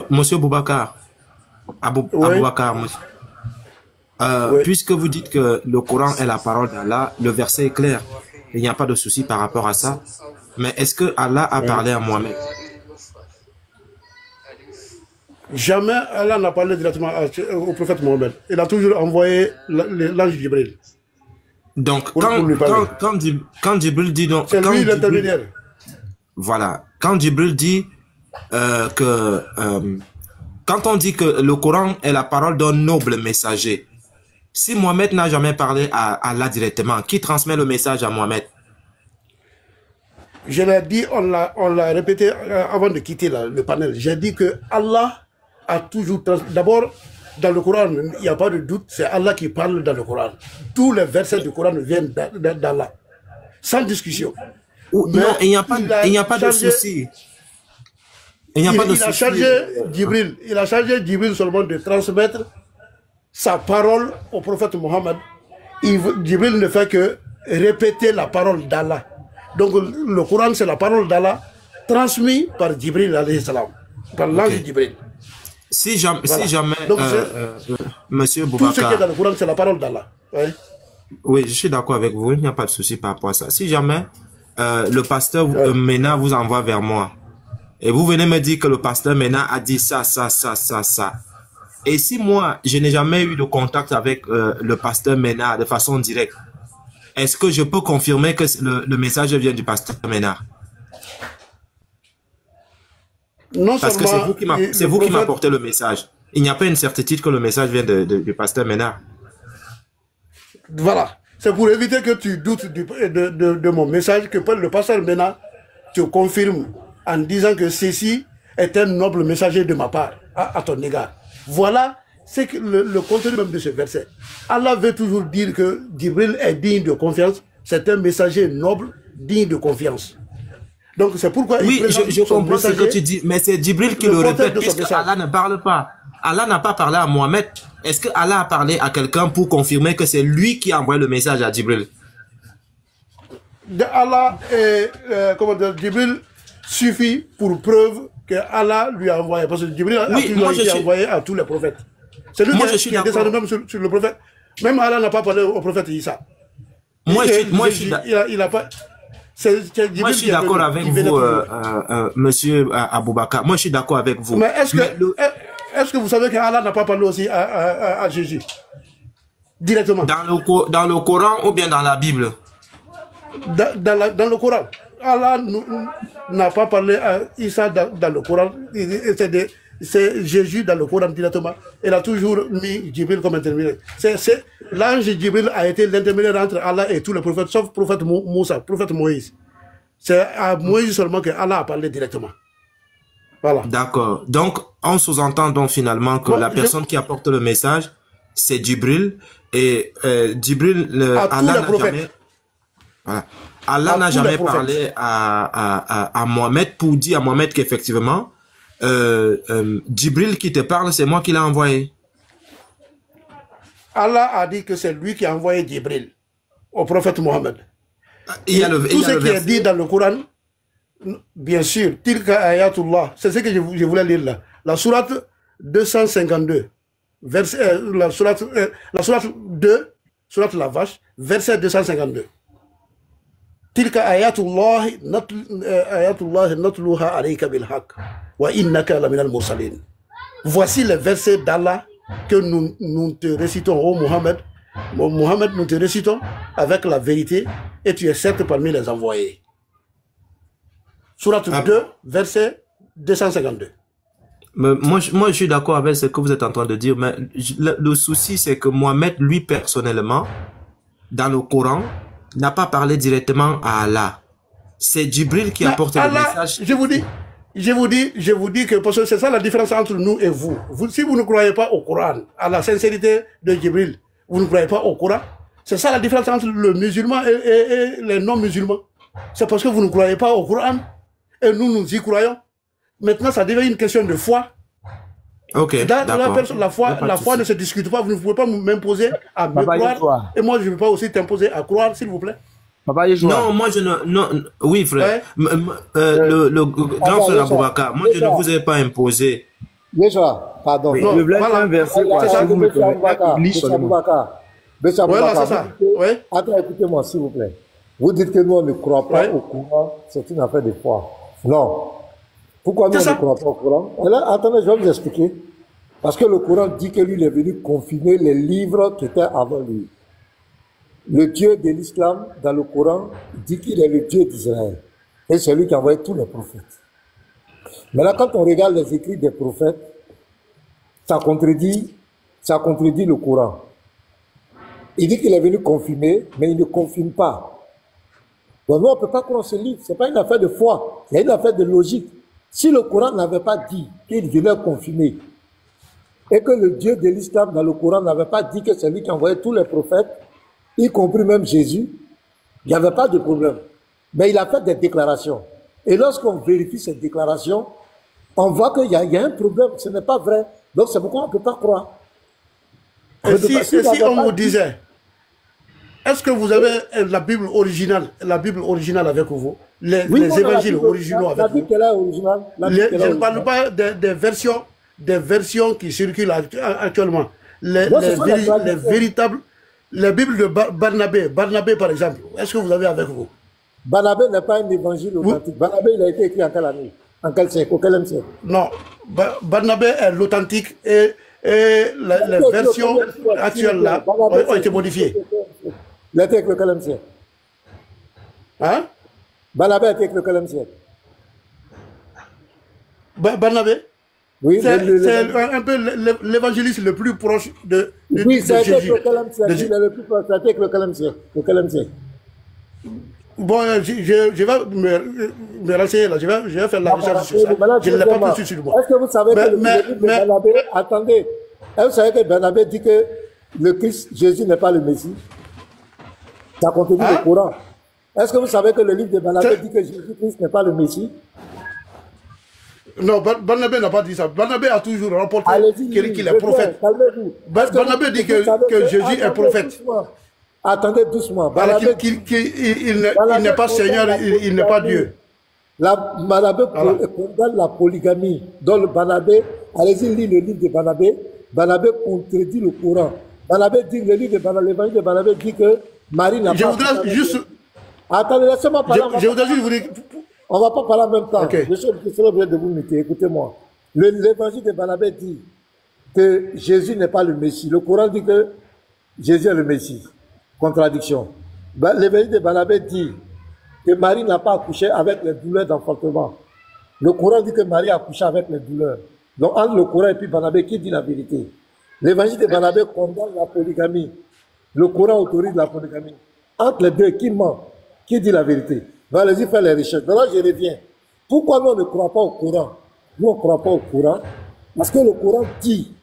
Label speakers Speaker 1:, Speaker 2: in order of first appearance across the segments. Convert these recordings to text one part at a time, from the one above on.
Speaker 1: Monsieur Boubacar,
Speaker 2: Oui,
Speaker 1: Aboubacar,
Speaker 2: oui.
Speaker 1: puisque vous dites que le Coran est la parole d'Allah, le verset est clair. Il n'y a pas de souci par rapport à ça. Mais est-ce que Allah a
Speaker 2: Oui.
Speaker 1: parlé à Mohamed?
Speaker 2: Jamais Allah n'a parlé directement au prophète Mohammed. Il a toujours envoyé l'ange Jibril
Speaker 1: Donc,
Speaker 2: pour lui parler.
Speaker 1: quand Djibril dit donc,
Speaker 2: C'est lui l'intermédiaire.
Speaker 1: voilà, quand Djibril dit que quand on dit que le Coran est la parole d'un noble messager, si Mohamed n'a jamais parlé à Allah directement, qui transmet le message à Mohamed?
Speaker 2: Je l'ai dit, on l'a répété avant de quitter le panel. J'ai dit que Allah a toujours... D'abord, dans le Coran, il n'y a pas de doute, c'est Allah qui parle dans le Coran. Tous les versets du Coran viennent d'Allah, sans discussion. Mais
Speaker 1: Non, il n'y a pas de
Speaker 2: changé,
Speaker 1: souci. Il n'y a pas de
Speaker 2: il a
Speaker 1: souci.
Speaker 2: chargé Djibril seulement de transmettre sa parole au prophète Mohammed. Djibril ne fait que répéter la parole d'Allah. Donc le Coran, c'est la parole d'Allah transmise par Djibril alayhi salam, par l'ange
Speaker 1: Ok.
Speaker 2: Djibril. Voilà.
Speaker 1: Si jamais,
Speaker 2: Donc
Speaker 1: Monsieur
Speaker 2: tout ce qui est
Speaker 1: Boubacar,
Speaker 2: dans le Coran, c'est la parole d'Allah. Oui.
Speaker 1: oui, je suis d'accord avec vous, il n'y a pas de souci par rapport à ça. Si jamais le pasteur Mena vous envoie vers moi, et vous venez me dire que le pasteur Mena a dit ça, ça. Et si moi, je n'ai jamais eu de contact avec le pasteur Mena de façon directe, est-ce que je peux confirmer que le message vient du pasteur Mena?
Speaker 2: Non
Speaker 1: Parce que
Speaker 2: seulement
Speaker 1: c'est
Speaker 2: le
Speaker 1: vous qui
Speaker 2: prophète,
Speaker 1: m'apportez le message. Il n'y a pas une certitude que le message vient du pasteur Mena.
Speaker 2: voilà. C'est pour éviter que tu doutes de mon message, que le pasteur Mena te confirme en disant que ceci est un noble messager de ma part à ton égard. Voilà c'est que le contenu même de ce verset. Allah veut toujours dire que Djibril est digne de confiance. C'est un messager noble, digne de confiance. Donc c'est pourquoi il
Speaker 1: Oui,
Speaker 2: présente
Speaker 1: je
Speaker 2: son
Speaker 1: comprends ce que
Speaker 2: messager,
Speaker 1: tu dis, mais c'est Djibril qui
Speaker 2: le
Speaker 1: le
Speaker 2: porteur
Speaker 1: répète,
Speaker 2: de son
Speaker 1: puisque
Speaker 2: message.
Speaker 1: Allah ne parle pas. Allah n'a pas parlé à Mohamed. Est-ce que Allah a parlé à quelqu'un pour confirmer que c'est lui qui a envoyé le message à Djibril?
Speaker 2: Allah et comment dire, Djibril suffit pour preuve que Allah lui a envoyé. Parce que Djibril a
Speaker 1: Oui,
Speaker 2: toujours
Speaker 1: moi je
Speaker 2: été
Speaker 1: suis,
Speaker 2: envoyé à tous les prophètes. C'est lui
Speaker 1: moi je suis
Speaker 2: qui est descendu
Speaker 1: d'accord.
Speaker 2: même sur le prophète. Même Allah n'a pas parlé au prophète Issa.
Speaker 1: Moi
Speaker 2: Il a pas. C'est
Speaker 1: je
Speaker 2: Djibril
Speaker 1: suis
Speaker 2: qui est
Speaker 1: d'accord
Speaker 2: venu.
Speaker 1: avec
Speaker 2: Il venait
Speaker 1: vous,
Speaker 2: toujours.
Speaker 1: Monsieur Aboubacar. Moi je suis d'accord avec vous.
Speaker 2: Mais
Speaker 1: Mais
Speaker 2: est-ce que vous savez qu'Allah n'a pas parlé aussi à Jésus directement
Speaker 1: dans le Coran ou bien dans la Bible?
Speaker 2: dans le Coran? Allah n'a pas parlé à Issa dans le Coran. C'est Jésus dans le Coran directement. Il a toujours mis Djibril comme intermédiaire. L'ange Djibril a été l'intermédiaire entre Allah et tous les prophètes, sauf le prophète Moussa, le prophète Moïse. C'est à Moïse seulement que Allah a parlé directement. Voilà.
Speaker 1: D'accord. Donc, on sous-entend donc finalement que
Speaker 2: Moi,
Speaker 1: la personne qui apporte le message, c'est Djibril. Et Djibril,
Speaker 2: à tous
Speaker 1: Allah
Speaker 2: les
Speaker 1: n'a
Speaker 2: prophètes.
Speaker 1: jamais, voilà. Allah
Speaker 2: À
Speaker 1: n'a
Speaker 2: tous les
Speaker 1: jamais
Speaker 2: prophètes.
Speaker 1: parlé à Mohamed pour dire à Mohamed qu'effectivement, Djibril qui te parle, c'est moi qui l'ai envoyé.
Speaker 2: Allah a dit que c'est lui qui a envoyé Djibril au prophète Mohammed.
Speaker 1: Il y a
Speaker 2: Et
Speaker 1: le, il
Speaker 2: tout
Speaker 1: y a
Speaker 2: ce
Speaker 1: le
Speaker 2: qui est
Speaker 1: verset.
Speaker 2: dit dans le Coran, bien sûr, Tilka ayatullah, c'est ce que je voulais lire là. La sourate 252, la sourate 2, sourate la vache, verset 252. Tilka ayatullah natluha alayka bil haqq wa innaka la minal mursalin. Voici les versets d'Allah que nous te récitons, ô Mohammed. Mohammed, nous te récitons avec la vérité et tu es certes parmi les envoyés. Sourate 2, verset 252.
Speaker 1: Mais moi, je suis d'accord avec ce que vous êtes en train de dire, mais le souci, c'est que Mohamed, lui, personnellement, dans le Coran, n'a pas parlé directement à Allah. C'est Djibril qui
Speaker 2: Mais
Speaker 1: apporte le
Speaker 2: Allah,
Speaker 1: message.
Speaker 2: je vous dis que parce que c'est ça la différence entre nous et vous. Si vous ne croyez pas au Coran, à la sincérité de Djibril, vous ne croyez pas au Coran, c'est ça la différence entre le musulman et les non-musulmans. C'est parce que vous ne croyez pas au Coran et nous y croyons. Maintenant, ça devient une question de foi.
Speaker 1: Ok, d'accord.
Speaker 2: La foi ne se discute pas. Vous ne pouvez pas m'imposer à me
Speaker 3: Papa
Speaker 2: croire.
Speaker 3: Yeshua.
Speaker 2: Et moi, je ne vais pas aussi t'imposer à croire, s'il vous plaît.
Speaker 3: Papa Yeshua.
Speaker 1: Non, moi je ne... Non, oui, frère.
Speaker 2: Ouais.
Speaker 1: Le grand frère
Speaker 3: Yeshua.
Speaker 1: Aboubacar, moi je ne
Speaker 3: Yeshua.
Speaker 1: vous ai pas imposé
Speaker 3: Déjà, pardon.
Speaker 1: Oui,
Speaker 2: Non,
Speaker 1: je voulais
Speaker 2: voilà.
Speaker 1: un verset,
Speaker 2: C'est ça.
Speaker 1: si vous me permettez. Glisse seulement.
Speaker 2: Voilà, c'est ça. Oui.
Speaker 3: Attends, écoutez-moi, s'il vous plaît. Vous dites que nous, on ne croit pas
Speaker 2: Ouais.
Speaker 3: au Coran, c'est une affaire de foi. Non. Pourquoi nous, on
Speaker 2: C'est
Speaker 3: ne
Speaker 2: ça.
Speaker 3: croit pas au Coran? Et là, attendez, je vais vous expliquer. Parce que le Coran dit que lui, il est venu confirmer les livres qui étaient avant lui. Le Dieu de l'islam, dans le Coran, dit qu'il est le Dieu d'Israël. Et c'est lui qui a envoyé tous les prophètes. Mais là, quand on regarde les écrits des prophètes, ça contredit le Coran. Il dit qu'il est venu confirmer, mais il ne confirme pas. Donc nous, on ne peut pas croire ce livre. Ce n'est pas une affaire de foi, c'est une affaire de logique. Si le Coran n'avait pas dit qu'il venait confirmer, et que le Dieu de l'islam dans le Coran n'avait pas dit que c'est lui qui envoyait tous les prophètes, y compris même Jésus, il n'y avait pas de problème. Mais il a fait des déclarations. Et lorsqu'on vérifie ces déclarations, on voit qu'il y a un problème, ce n'est pas vrai. Donc c'est pourquoi on ne peut pas croire.
Speaker 2: Et si on vous disait, est-ce que vous avez la Bible originale avec vous? Les évangiles originaux avec vous?
Speaker 3: La Bible est là originale.
Speaker 2: Je ne parle pas des versions qui circulent actuellement. Les véritables, les Bibles de Barnabé par exemple, est-ce que vous avez avec vous?
Speaker 3: Barnabé n'est pas un évangile authentique. Barnabé, il a été écrit en quelle année? En quel siècle? Au quel siècle?
Speaker 2: Non, Barnabé est l'authentique et les versions actuelles là ont été modifiées.
Speaker 3: Il a été écrit au quel siècle?
Speaker 2: Hein?
Speaker 3: Barnabé a été écrit au quel siècle?
Speaker 2: Barnabé?
Speaker 3: Oui,
Speaker 2: c'est un peu l'évangéliste le plus proche de
Speaker 3: oui, ça a été écrit
Speaker 2: Jésus.
Speaker 3: au quel siècle? Il est le plus proche. Ça a été écrit au quel siècle? Au quel siècle?
Speaker 2: Bon, je vais me renseigner là, je vais faire la recherche sur ça. Je ne l'ai pas plus sur moi.
Speaker 3: Est-ce que vous savez que le livre de Barnabé, attendez, est-ce que vous savez que Barnabé dit que le Christ, Jésus n'est pas le Messie? Ça contredit le Coran. Est-ce que vous savez que le livre de Barnabé dit que Jésus-Christ n'est pas le Messie?
Speaker 2: Non, Barnabé n'a pas dit ça. Barnabé a toujours rapporté qu'il est prophète. Barnabé dit que Jésus est prophète.
Speaker 3: Attendez doucement.
Speaker 2: Il n'est pas Seigneur, il n'est pas Dieu.
Speaker 3: Barnabé condamne la polygamie. Donc le Barnabé, allez-y lire le livre de Barnabé. Barnabé contredit le Coran. Barnabé dit, le livre de Barnabé, l'évangile de Barnabé dit que Marie n'a pas...
Speaker 2: Je voudrais juste...
Speaker 3: Attendez, laissez-moi parler.
Speaker 2: Je voudrais juste vous dire...
Speaker 3: On ne va pas parler en même temps.
Speaker 2: Okay.
Speaker 3: Je suis obligé de vous muter. Écoutez-moi. L'évangile de Barnabé dit que Jésus n'est pas le Messie. Le Coran dit que Jésus est le Messie. Contradiction. L'évangile de Barnabé dit que Marie n'a pas accouché avec les douleurs d'enfantement. Le Coran dit que Marie a accouché avec les douleurs. Donc entre le Coran et puis Barnabé, qui dit la vérité? L'évangile de Barnabé condamne la polygamie. Le Coran autorise la polygamie. Entre les deux, qui ment? Qui dit la vérité? Allez-y faire les recherches. Maintenant, je reviens. Pourquoi nous, on ne croit pas au Coran? Nous, on ne croit pas au Coran parce que le Coran dit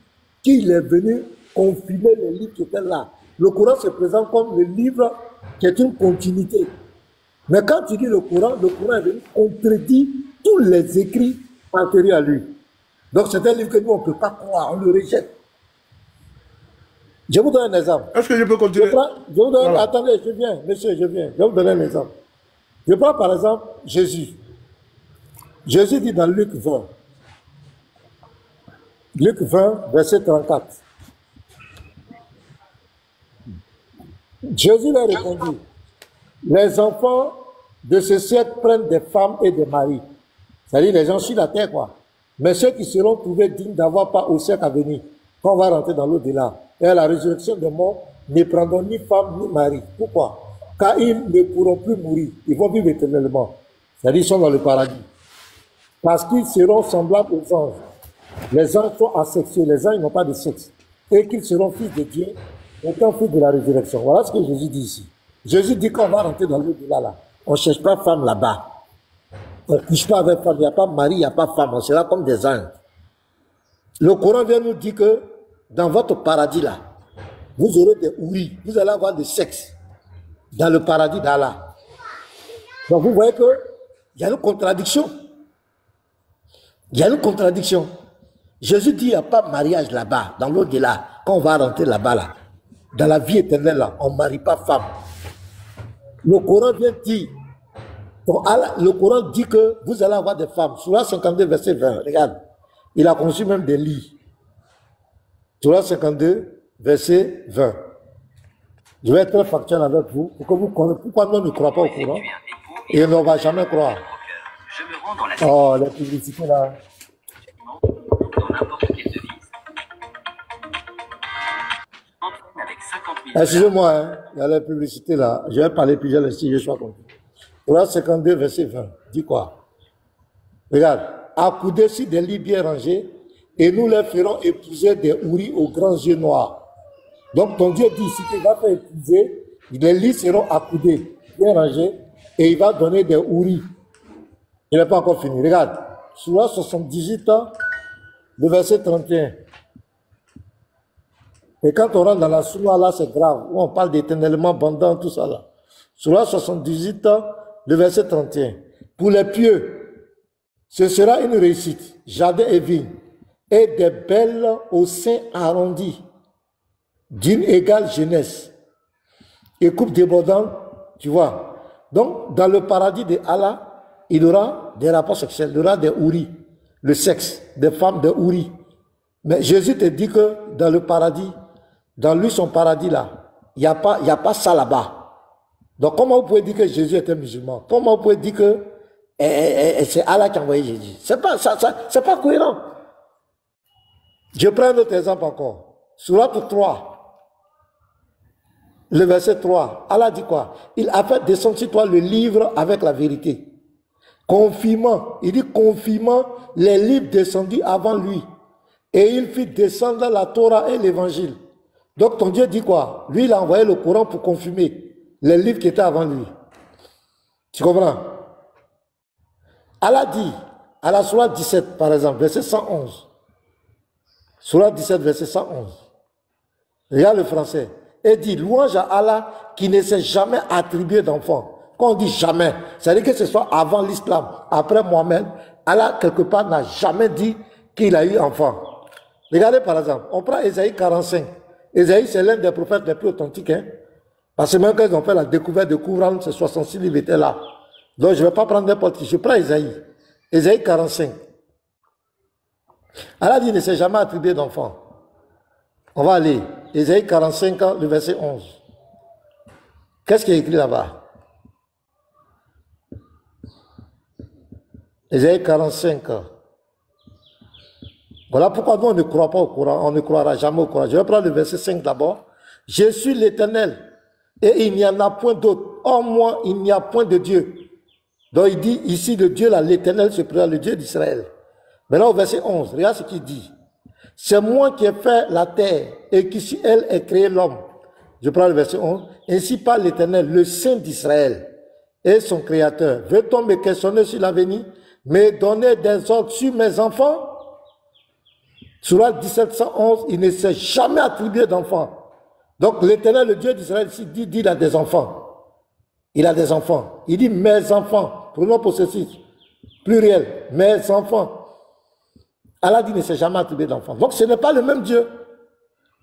Speaker 3: qu'il est venu confirmer les livres qui étaient là. Le Coran se présente comme le livre qui est une continuité. Mais quand tu dis le Coran est venu contredire tous les écrits antérieurs à lui. Donc c'est un livre que nous, on ne peut pas croire, on le rejette. Je vous donne un exemple.
Speaker 2: Est-ce que je peux continuer?
Speaker 3: Voilà. Attendez, je viens, monsieur, je viens. Je vais vous donner un exemple. Je prends par exemple Jésus. Jésus dit dans Luc 20. Luc 20, verset 34. Jésus leur répondit, les enfants de ce siècle prennent des femmes et des maris. C'est-à-dire les gens sur la terre, quoi. Mais ceux qui seront trouvés dignes d'avoir part au siècle à venir, quand on va rentrer dans l'au-delà, et à la résurrection des morts, ne prendront ni femme ni mari. Pourquoi? Car ils ne pourront plus mourir. Ils vont vivre éternellement. C'est-à-dire ils sont dans le paradis. Parce qu'ils seront semblables aux anges. Les anges sont asexués. Les anges n'ont pas de sexe. Et qu'ils seront fils de Dieu, étant fils de la résurrection. Voilà ce que Jésus dit ici. Jésus dit qu'on va rentrer dans l'au-delà là. On ne cherche pas femme là-bas. On ne couche pas avec femme. Il n'y a pas mari, il n'y a pas femme. On sera comme des anges. Le Coran vient nous dire que dans votre paradis là, vous aurez des houris. Vous allez avoir du sexe. Dans le paradis d'Allah. Donc vous voyez qu'il y a une contradiction. Il y a une contradiction. Jésus dit qu'il n'y a pas de mariage là-bas, dans l'au-delà, quand on va rentrer là-bas, là, dans la vie éternelle, là, on ne marie pas femme. Le Coran vient dire, le Coran dit que vous allez avoir des femmes. Surah 52, verset 20, regarde. Il a conçu même des lits. Surah 52, verset 20. Je vais être très factuel avec vous pour que vous connaissiez pourquoi nous ne croyons pas au Coran et on ne va jamais croire. Oh, la publicité là. Excusez-moi, hein, il y a la publicité là. Je vais parler puis je laisse si je sois compris. Surah 52, verset 20. Dis quoi? Regarde. Accoudés sur des lits bien rangés et nous les ferons épouser des houris aux grands yeux noirs. Donc ton Dieu dit ici qu'il va faire épouser, les lits seront accoudés, bien rangés, et il va donner des houris. Il n'est pas encore fini. Regarde, Surah 78, le verset 31. Et quand on rentre dans la Surah là, c'est grave, où on parle d'éternellement bandant, tout ça là. Surah 78, le verset 31. Pour les pieux, ce sera une réussite, jardin et vigne, et des belles aux seins arrondis, d'une égale jeunesse, et coupe débordante, tu vois. Donc, dans le paradis de Allah, il y aura des rapports sexuels, il y aura des houris, le sexe, des femmes de houris. Mais Jésus te dit que dans le paradis, dans lui, son paradis là, il n'y a pas ça là-bas. Donc, comment vous pouvez dire que Jésus était musulman? Comment vous pouvez dire que c'est Allah qui a envoyé Jésus? C'est pas cohérent. Je prends un autre exemple encore. Surah 3, le verset 3. Allah dit quoi? Il a fait descendre sur toi le livre avec la vérité. Confirmant, il dit confirmant les livres descendus avant lui. Et il fit descendre la Torah et l'évangile. Donc ton Dieu dit quoi? Lui, il a envoyé le Coran pour confirmer les livres qui étaient avant lui. Tu comprends? Allah dit, à la Surah 17, par exemple, verset 111. Surah 17, verset 111. Regarde le français. Et dit, louange à Allah qui ne s'est jamais attribué d'enfant. Quand on dit jamais, ça veut dire que ce soit avant l'islam, après Mohamed, Allah, quelque part, n'a jamais dit qu'il a eu enfant. Regardez par exemple, on prend Ésaïe 45. Ésaïe, c'est l'un des prophètes les plus authentiques. Hein? Parce que même quand ils ont fait la découverte de Qumran, ces 66 livres étaient là. Donc je ne vais pas prendre n'importe qui. Je prends Ésaïe. Ésaïe 45. Allah dit, il ne s'est jamais attribué d'enfant. On va aller. Ésaïe 45, le verset 11. Qu'est-ce qui est écrit là-bas? Ésaïe 45. Voilà pourquoi nous, on ne croit pas au Coran. On ne croira jamais au Coran. Je vais prendre le verset 5 d'abord. Je suis l'Éternel et il n'y en a point d'autre. En moi, il n'y a point de Dieu. Donc il dit ici, le Dieu là, l'Éternel se présente, le Dieu d'Israël. Maintenant au verset 11, regarde ce qu'il dit. C'est moi qui ai fait la terre et qui sur elle ai créé l'homme. Je prends le verset 11. Ainsi parle l'Éternel, le Saint d'Israël et son Créateur. Veut-on me questionner sur l'avenir, me donner des ordres sur mes enfants? Surah 1711, il ne s'est jamais attribué d'enfants. Donc l'Éternel, le Dieu d'Israël, dit il a des enfants. Il a des enfants. Il dit mes enfants, pronom possessif, pluriel, mes enfants. Allah dit il ne s'est jamais attribué d'enfants. Donc ce n'est pas le même Dieu.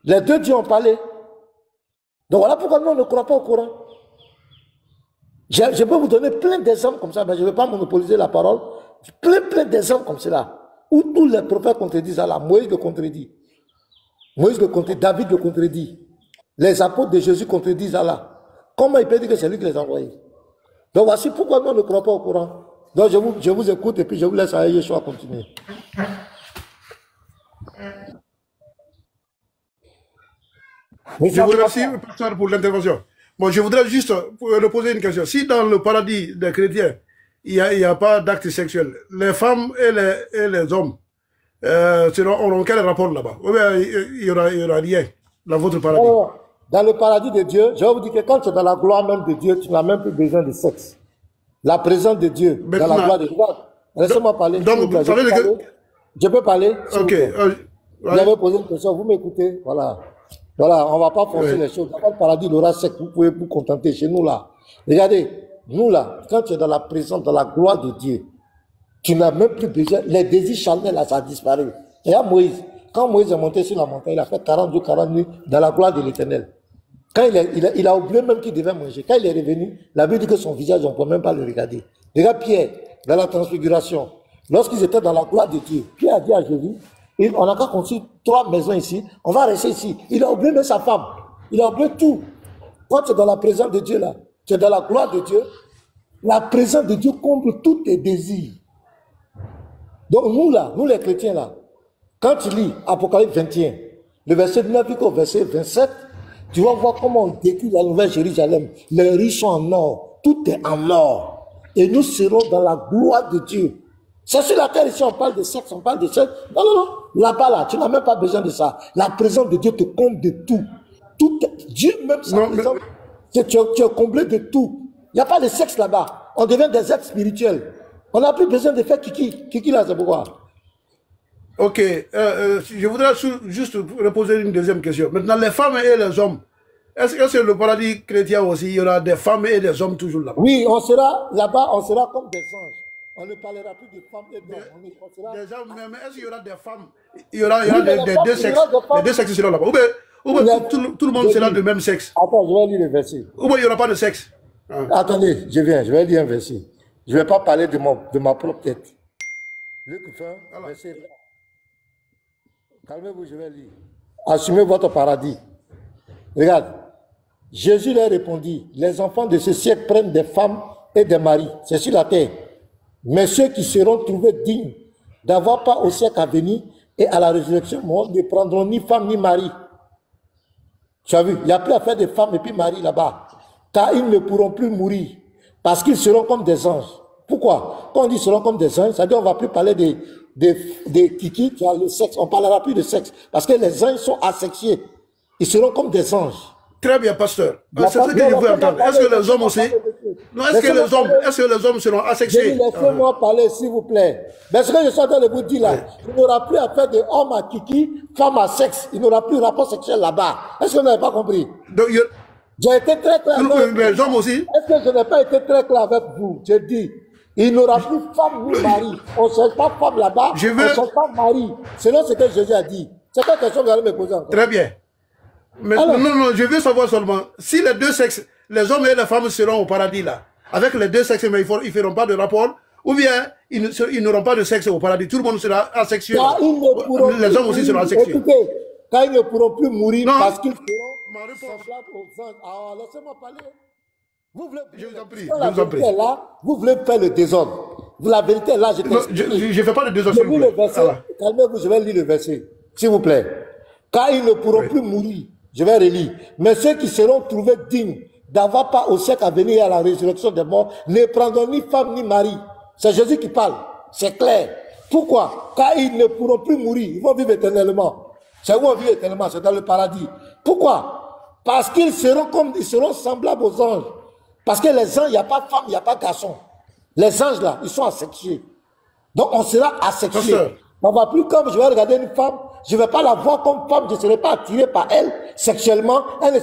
Speaker 3: Les deux dieux ont parlé. Donc voilà pourquoi nous on ne croit pas au Coran. Je peux vous donner plein d'exemples comme ça, mais je ne vais pas monopoliser la parole. Plein d'exemples comme cela. Où tous les prophètes contredisent Allah. Moïse le contredit. Moïse le contredit. David le contredit. Les apôtres de Jésus contredisent Allah. Comment il peut dire que c'est lui qui les a envoyés? Donc voici pourquoi nous ne croyons pas au Coran. Donc je vous écoute et puis je vous laisse à Yeshua continuer.
Speaker 2: Je vous remercie, pasteur, pour l'intervention. Bon, je voudrais juste reposer une question. Si dans le paradis des chrétiens, il n'y a pas d'acte sexuel, les femmes et les hommes auront quel rapport là-bas? Ou bien il n'y aura rien dans votre paradis?
Speaker 3: Oh, dans le paradis de Dieu, je vais vous dire que quand tu es dans la gloire même de Dieu, tu n'as même plus besoin de sexe. La présence de Dieu dans la gloire de Dieu. Laissez-moi parler. Donc, vous savez que... Je peux parler?
Speaker 2: Ok.
Speaker 3: Vous avez posé une question, vous m'écoutez? Voilà. Voilà, on ne va pas forcer les choses. Dans le paradis, il aura sec, vous pouvez vous contenter. Chez nous là, regardez, nous là, quand tu es dans la présence, dans la gloire de Dieu, tu n'as même plus besoin, les désirs charnels là, ça a disparu. Regarde Moïse, quand Moïse est monté sur la montagne, il a fait 40 jours, 40 nuits dans la gloire de l'Éternel. Quand il a oublié même qu'il devait manger. Quand il est revenu, la Bible dit que son visage, on ne peut même pas le regarder. Regarde Pierre, dans la transfiguration. lorsqu'ils étaient dans la gloire de Dieu, Pierre a dit à Jésus, on n'a qu'à construire 3 maisons ici, on va rester ici. Il a oublié même sa femme, il a oublié tout. Quand tu es dans la présence de Dieu là, tu es dans la gloire de Dieu, la présence de Dieu comble tous tes désirs. Donc nous là, nous les chrétiens là, quand tu lis Apocalypse 21, le verset 9 jusqu'au verset 27, tu vas voir comment on décrit la nouvelle Jérusalem. Les rues sont en or, tout est en or. Et nous serons dans la gloire de Dieu. C'est sur la terre ici, on parle de sexe, on parle de sexe. Non, non, non. Là-bas, là, tu n'as même pas besoin de ça. La présence de Dieu te comble de tout. Tout Dieu même, sa présence, tu es comblé de tout. Il n'y a pas de sexe là-bas. On devient des êtres spirituels. On n'a plus besoin de faire kiki. Kiki là, c'est pourquoi.
Speaker 2: Ok, je voudrais juste reposer une deuxième question. Maintenant, les femmes et les hommes, est-ce que le paradis chrétien aussi, il y aura des femmes et des hommes toujours là-bas?
Speaker 3: Oui, on sera là-bas, on sera comme des anges. On ne parlera plus de femmes et d'hommes.
Speaker 2: Déjà, mais est-ce qu'il y aura des femmes? Il y aura des deux sexes. Les deux sexes seront là-bas. Ou bien tout le monde sera de même sexe.
Speaker 3: Attends, je vais lire le verset.
Speaker 2: Ou bien il n'y aura pas de sexe.
Speaker 3: Attendez, je vais lire un verset. Je ne vais pas parler de ma propre tête. Luc 20, verset 20. Calmez-vous, je vais lire. Assumez votre paradis. Regarde. Jésus leur répondit, les enfants de ce siècle prennent des femmes et des maris. C'est sur la terre. Mais ceux qui seront trouvés dignes d'avoir part au siècle à venir et à la résurrection ne prendront ni femme ni mari. Tu as vu, il n'y a plus à faire de femmes et puis mari là-bas. Car ils ne pourront plus mourir parce qu'ils seront comme des anges. Pourquoi? Quand on dit seront comme des anges, ça veut dire qu'on ne va plus parler des kiki qui ont le sexe. On ne parlera plus de sexe parce que les anges sont asexués. Ils seront comme des anges.
Speaker 2: Très bien, pasteur. C'est ce que je veux entendre. Est-ce que les hommes aussi? Non, est-ce que les hommes seront asexués?
Speaker 3: Laissez-moi parler, s'il vous plaît. Mais ce que je suis en train de vous dire là, il n'aura plus à faire de homme à kiki, femme à sexe. Il n'aura plus de rapport sexuel là-bas. Est-ce que vous n'avez pas compris? J'ai été très clair.
Speaker 2: Les hommes aussi?
Speaker 3: Est-ce que je n'ai pas été très clair avec vous? J'ai dit, il n'aura plus femme ni mari. On ne cherche pas femme là-bas, on ne cherche pas mari. Selon ce que Jésus a dit. C'est quoi la question que vous allez me poser encore?
Speaker 2: Très bien. Mais alors, non, je veux savoir seulement, si les deux sexes, les hommes et les femmes seront au paradis là, avec les deux sexes, mais ils ne feront pas de rapport, ou bien ils n'auront pas de sexe au paradis, tout le monde sera asexué. Les hommes aussi seront asexués. Écoutez,
Speaker 3: quand ils ne pourront plus mourir parce qu'ils seront semblables aux anges. Alors, laissez-moi parler. Vous voulez,
Speaker 2: je vous en prie,
Speaker 3: quand la vérité est là, vous voulez faire le désordre. La vérité est là, je
Speaker 2: ne fais pas de désordre.
Speaker 3: Calmez-vous, je vais lire le verset, s'il vous plaît. Car ils ne pourront plus mourir. Je vais relire. Mais ceux qui seront trouvés dignes d'avoir part au siècle à venir et à la résurrection des morts ne prendront ni femme ni mari. C'est Jésus qui parle. C'est clair. Pourquoi? Car ils ne pourront plus mourir. Ils vont vivre éternellement. C'est où on vit éternellement? C'est dans le paradis. Pourquoi? Parce qu'ils seront semblables aux anges. Parce que les anges, il n'y a pas de femme, il n'y a pas de garçon. Les anges là, ils sont asexués. Donc on sera asexués. On ne va plus comme je vais regarder une femme. Je ne vais pas la voir comme femme, je ne serai pas attiré par elle sexuellement, elle ne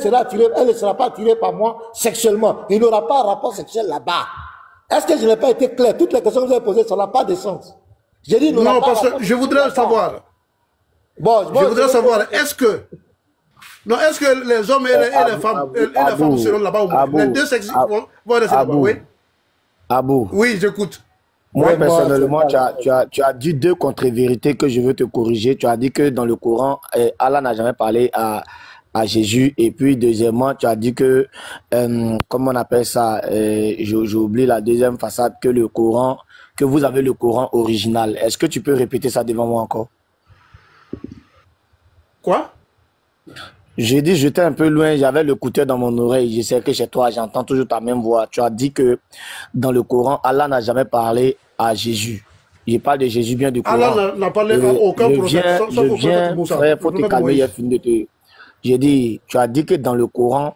Speaker 3: sera pas attirée par moi sexuellement. Il n'aura pas un rapport sexuel là-bas. Est-ce que je n'ai pas été clair? Toutes les questions que vous avez posées, ça n'a pas de sens. J'ai dit
Speaker 2: non, parce que je voudrais savoir. Bon, je voudrais savoir, est-ce que les hommes et les femmes seront là-bas ou les deux sexes vont rester là-bas, oui?
Speaker 4: Abou.
Speaker 2: Oui, j'écoute.
Speaker 4: Moi, personnellement, tu as dit deux contre-vérités que je veux te corriger. Tu as dit que dans le Coran, Allah n'a jamais parlé à Jésus. Et puis, deuxièmement, tu as dit que, comment on appelle ça, j'ai oublié la deuxième façade, que le Coran, que vous avez le Coran original. Est-ce que tu peux répéter ça devant moi encore?
Speaker 2: Quoi?
Speaker 4: J'ai dit, j'étais un peu loin, j'avais l'écouteur dans mon oreille, je sais que chez toi, j'entends toujours ta même voix. Tu as dit que dans le Coran, Allah n'a jamais parlé à Jésus. Je parle de Jésus, bien du Coran.
Speaker 2: Allah n'a parlé à aucun prophète.
Speaker 4: Je viens, frère, faut te calmer, j'ai dit, tu as dit que dans le Coran,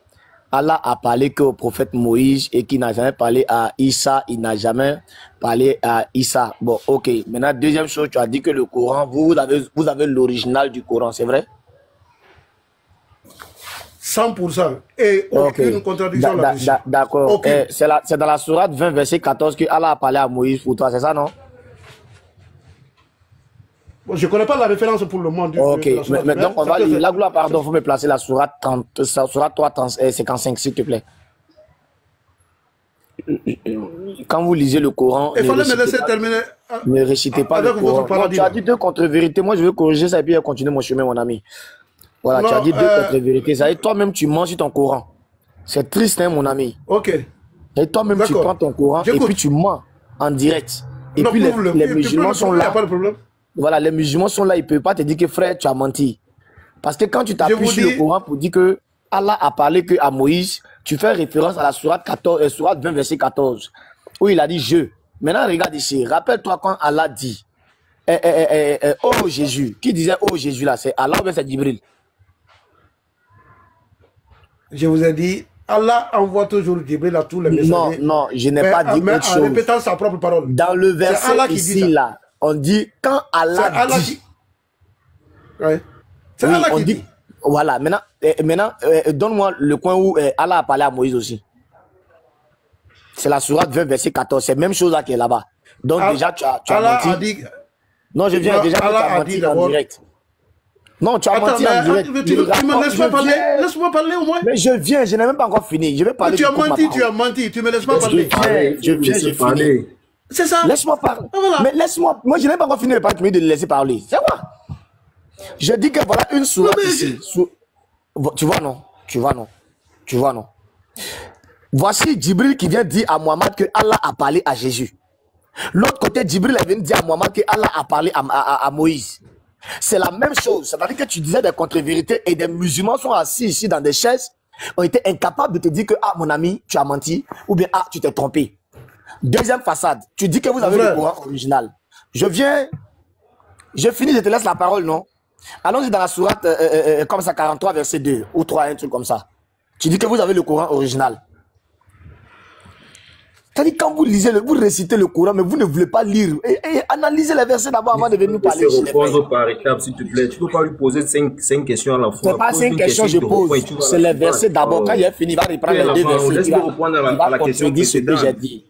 Speaker 4: Allah a parlé qu'au prophète Moïse et qu'il n'a jamais parlé à Issa, il n'a jamais parlé à Issa. Bon, ok. Maintenant, deuxième chose, tu as dit que le Coran, vous avez l'original du Coran, c'est vrai?
Speaker 2: 100%. Et aucune contradiction là-dessus.
Speaker 4: D'accord. Okay. C'est dans la sourate 20, verset 14 que Allah a parlé à Moïse pour toi, c'est ça, non?
Speaker 2: Bon, je ne connais pas la référence pour le monde.
Speaker 4: Ok. Mais donc, on va lire. La gloire, pardon, il faut me placer la sourate 3, 55, s'il te plaît. quand vous lisez le Coran,
Speaker 2: Il fallait me laisser terminer.
Speaker 4: ne récitez pas le
Speaker 2: avec votre
Speaker 4: Coran. Non,
Speaker 2: paradis.
Speaker 4: tu as dit deux contre-vérités. Moi, je veux corriger ça et puis continuer mon chemin, mon ami. Voilà,
Speaker 2: Non,
Speaker 4: tu as dit deux contre-vérités. Ça veut dire toi-même, tu mens sur ton Coran. C'est triste, hein, mon ami.
Speaker 2: Ok.
Speaker 4: Et toi-même, tu
Speaker 2: D'accord.
Speaker 4: prends ton Coran et puis tu mens en direct. Et
Speaker 2: Non,
Speaker 4: puis
Speaker 2: prouve-le.
Speaker 4: les
Speaker 2: Tu
Speaker 4: musulmans
Speaker 2: peux
Speaker 4: sont
Speaker 2: le- Il n'y
Speaker 4: là.
Speaker 2: a pas de problème.
Speaker 4: Voilà, les musulmans sont là, ils ne peuvent pas te dire que frère, tu as menti. Parce que quand tu
Speaker 2: vous
Speaker 4: t'appuies sur
Speaker 2: dis-
Speaker 4: le Coran pour dire que Allah a parlé que à Moïse, tu fais référence à la sourate 14, sourate 20, verset 14, où il a dit je. Maintenant, regarde ici, rappelle-toi quand Allah dit, oh Jésus, qui disait oh Jésus là, c'est Allah ou bien c'est Jibril?
Speaker 2: Je vous ai dit, Allah envoie toujours Djibril à tous les messagers.
Speaker 4: Non, je n'ai
Speaker 2: Mais-
Speaker 4: pas dit
Speaker 2: mais
Speaker 4: autre
Speaker 2: en
Speaker 4: chose.
Speaker 2: répétant sa propre parole.
Speaker 4: Dans le verset
Speaker 2: Allah qui dit
Speaker 4: ici
Speaker 2: ça.
Speaker 4: là, on dit quand
Speaker 2: C'est
Speaker 4: Allah
Speaker 2: Allah
Speaker 4: dit.
Speaker 2: qui... Ouais. C'est
Speaker 4: Oui,
Speaker 2: Allah
Speaker 4: on
Speaker 2: qui dit.
Speaker 4: Voilà, maintenant donne-moi le coin où Allah a parlé à Moïse aussi. C'est la sourate 20, verset 14. C'est la même chose là qui est là-bas. Donc
Speaker 2: Ah,
Speaker 4: déjà, tu as
Speaker 2: Allah
Speaker 4: menti.
Speaker 2: a dit...
Speaker 4: Non, je viens
Speaker 2: Non,
Speaker 4: déjà que tu
Speaker 2: Allah
Speaker 4: as
Speaker 2: a
Speaker 4: menti
Speaker 2: dit
Speaker 4: en
Speaker 2: d'abord-
Speaker 4: direct. Non, tu as
Speaker 2: Attends,
Speaker 4: menti
Speaker 2: mais
Speaker 4: en direct.
Speaker 2: tu me laisses pas parler. Laisse-moi parler au moins.
Speaker 4: Mais je viens, je n'ai même pas encore fini. Je vais parler.
Speaker 2: Tu as
Speaker 4: du coup de ma
Speaker 2: menti,
Speaker 4: parole.
Speaker 2: tu as menti. Tu me laisses pas
Speaker 4: Je
Speaker 2: parler.
Speaker 4: viens, je finis.
Speaker 2: C'est ça.
Speaker 4: Laisse-moi parler.
Speaker 2: Ah, voilà.
Speaker 4: Mais laisse-moi. Moi, je n'ai pas encore fini de parler, tu me dis de le laisser parler. C'est quoi? Je dis que voilà une sourate
Speaker 2: Non, mais-
Speaker 4: ici. Tu vois, non? Tu vois, non? Tu vois, non? Voici Djibril qui vient dire à Mohammed que Allah a parlé à Jésus. L'autre côté, Djibril vient dire à Mohammed que Allah a parlé à Moïse. C'est la même chose. C'est-à-dire que tu disais des contre-vérités et des musulmans sont assis ici dans des chaises, ont été incapables de te dire que, ah, mon ami, tu as menti, ou bien, ah, tu t'es trompé. Deuxième façade, tu dis que vous avez
Speaker 2: Frère.
Speaker 4: le Coran original. Je finis, je te laisse la parole, non? Allons-y dans la sourate, comme ça, 43, verset 2, ou 3, un truc comme ça. Tu dis que vous avez le Coran original. C'est-à-dire quand vous lisez, vous récitez le Coran, mais vous ne voulez pas lire. Et analysez les versets d'abord avant de venir nous parler.
Speaker 5: Se répondre par étapes, s'il te plaît. Tu ne peux pas lui poser cinq questions à la fois.
Speaker 4: C'est pas
Speaker 5: Pose
Speaker 4: 5
Speaker 5: une
Speaker 4: questions que je
Speaker 5: question, il te répond et
Speaker 4: pose.
Speaker 5: tu vas
Speaker 4: C'est
Speaker 5: la
Speaker 4: les versets d'abord. Quand il a fini, il va reprendre
Speaker 5: Oui,
Speaker 4: les deux
Speaker 5: la
Speaker 4: versets.
Speaker 5: parole.
Speaker 4: Il
Speaker 5: Laisse-moi
Speaker 4: va,
Speaker 5: reprendre
Speaker 4: il va
Speaker 5: la question
Speaker 4: contredire ce que
Speaker 5: précédente.
Speaker 4: j'ai dit.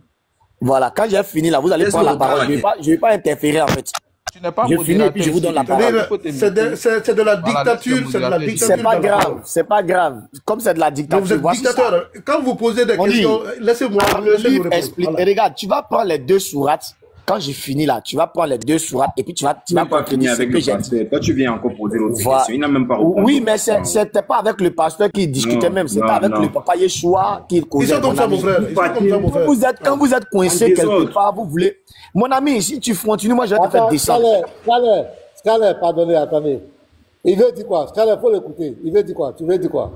Speaker 4: Voilà, quand j'ai fini là, vous allez
Speaker 5: Laisse-moi
Speaker 4: prendre la parole.
Speaker 5: reprendre
Speaker 4: Je ne vais pas interférer en fait.
Speaker 6: Tu n'es pas
Speaker 4: Je finis et puis je vous donne la parole.
Speaker 2: C'est de la dictature. C'est de la dictature.
Speaker 4: C'est pas
Speaker 2: dans la
Speaker 4: grave,
Speaker 2: parole.
Speaker 4: c'est pas grave. Comme c'est de la
Speaker 2: Donc vous
Speaker 4: dictature,
Speaker 2: êtes
Speaker 4: voici ça.
Speaker 2: dictateur. Quand vous posez des
Speaker 4: On dit,
Speaker 2: questions, laissez-moi
Speaker 4: Le livre
Speaker 2: répondre.
Speaker 4: explique.
Speaker 2: Voilà.
Speaker 4: Et regarde, tu vas prendre les deux sourates. Quand j'ai fini là, tu vas prendre les deux sourates et puis tu vas
Speaker 5: Tu n'as pas fini
Speaker 4: contredire ce
Speaker 5: avec
Speaker 4: que
Speaker 5: le
Speaker 4: j'ai dit.
Speaker 5: pasteur. Toi, tu viens encore poser l'autre
Speaker 4: Voilà.
Speaker 5: question. Il n'a même pas répondu.
Speaker 4: Oui, mais c'était pas avec le pasteur qui discutait
Speaker 5: Non,
Speaker 4: même, c'était
Speaker 5: non,
Speaker 4: avec
Speaker 5: non.
Speaker 4: le papa Yeshua qui
Speaker 2: Ils
Speaker 4: causait.
Speaker 2: sont comme ça, mon frère. Ils sont comme ça, mon frère.
Speaker 4: Quand vous êtes coincé
Speaker 5: En
Speaker 4: quelque
Speaker 5: désordre.
Speaker 4: part, vous voulez. Mon ami, si tu continues, moi je vais te faire
Speaker 3: Attends,
Speaker 4: descendre.
Speaker 3: Scaler, pardonnez, attendez. Il veut dire quoi? Scaler, il faut l'écouter. Il veut dire quoi? Tu veux dire quoi?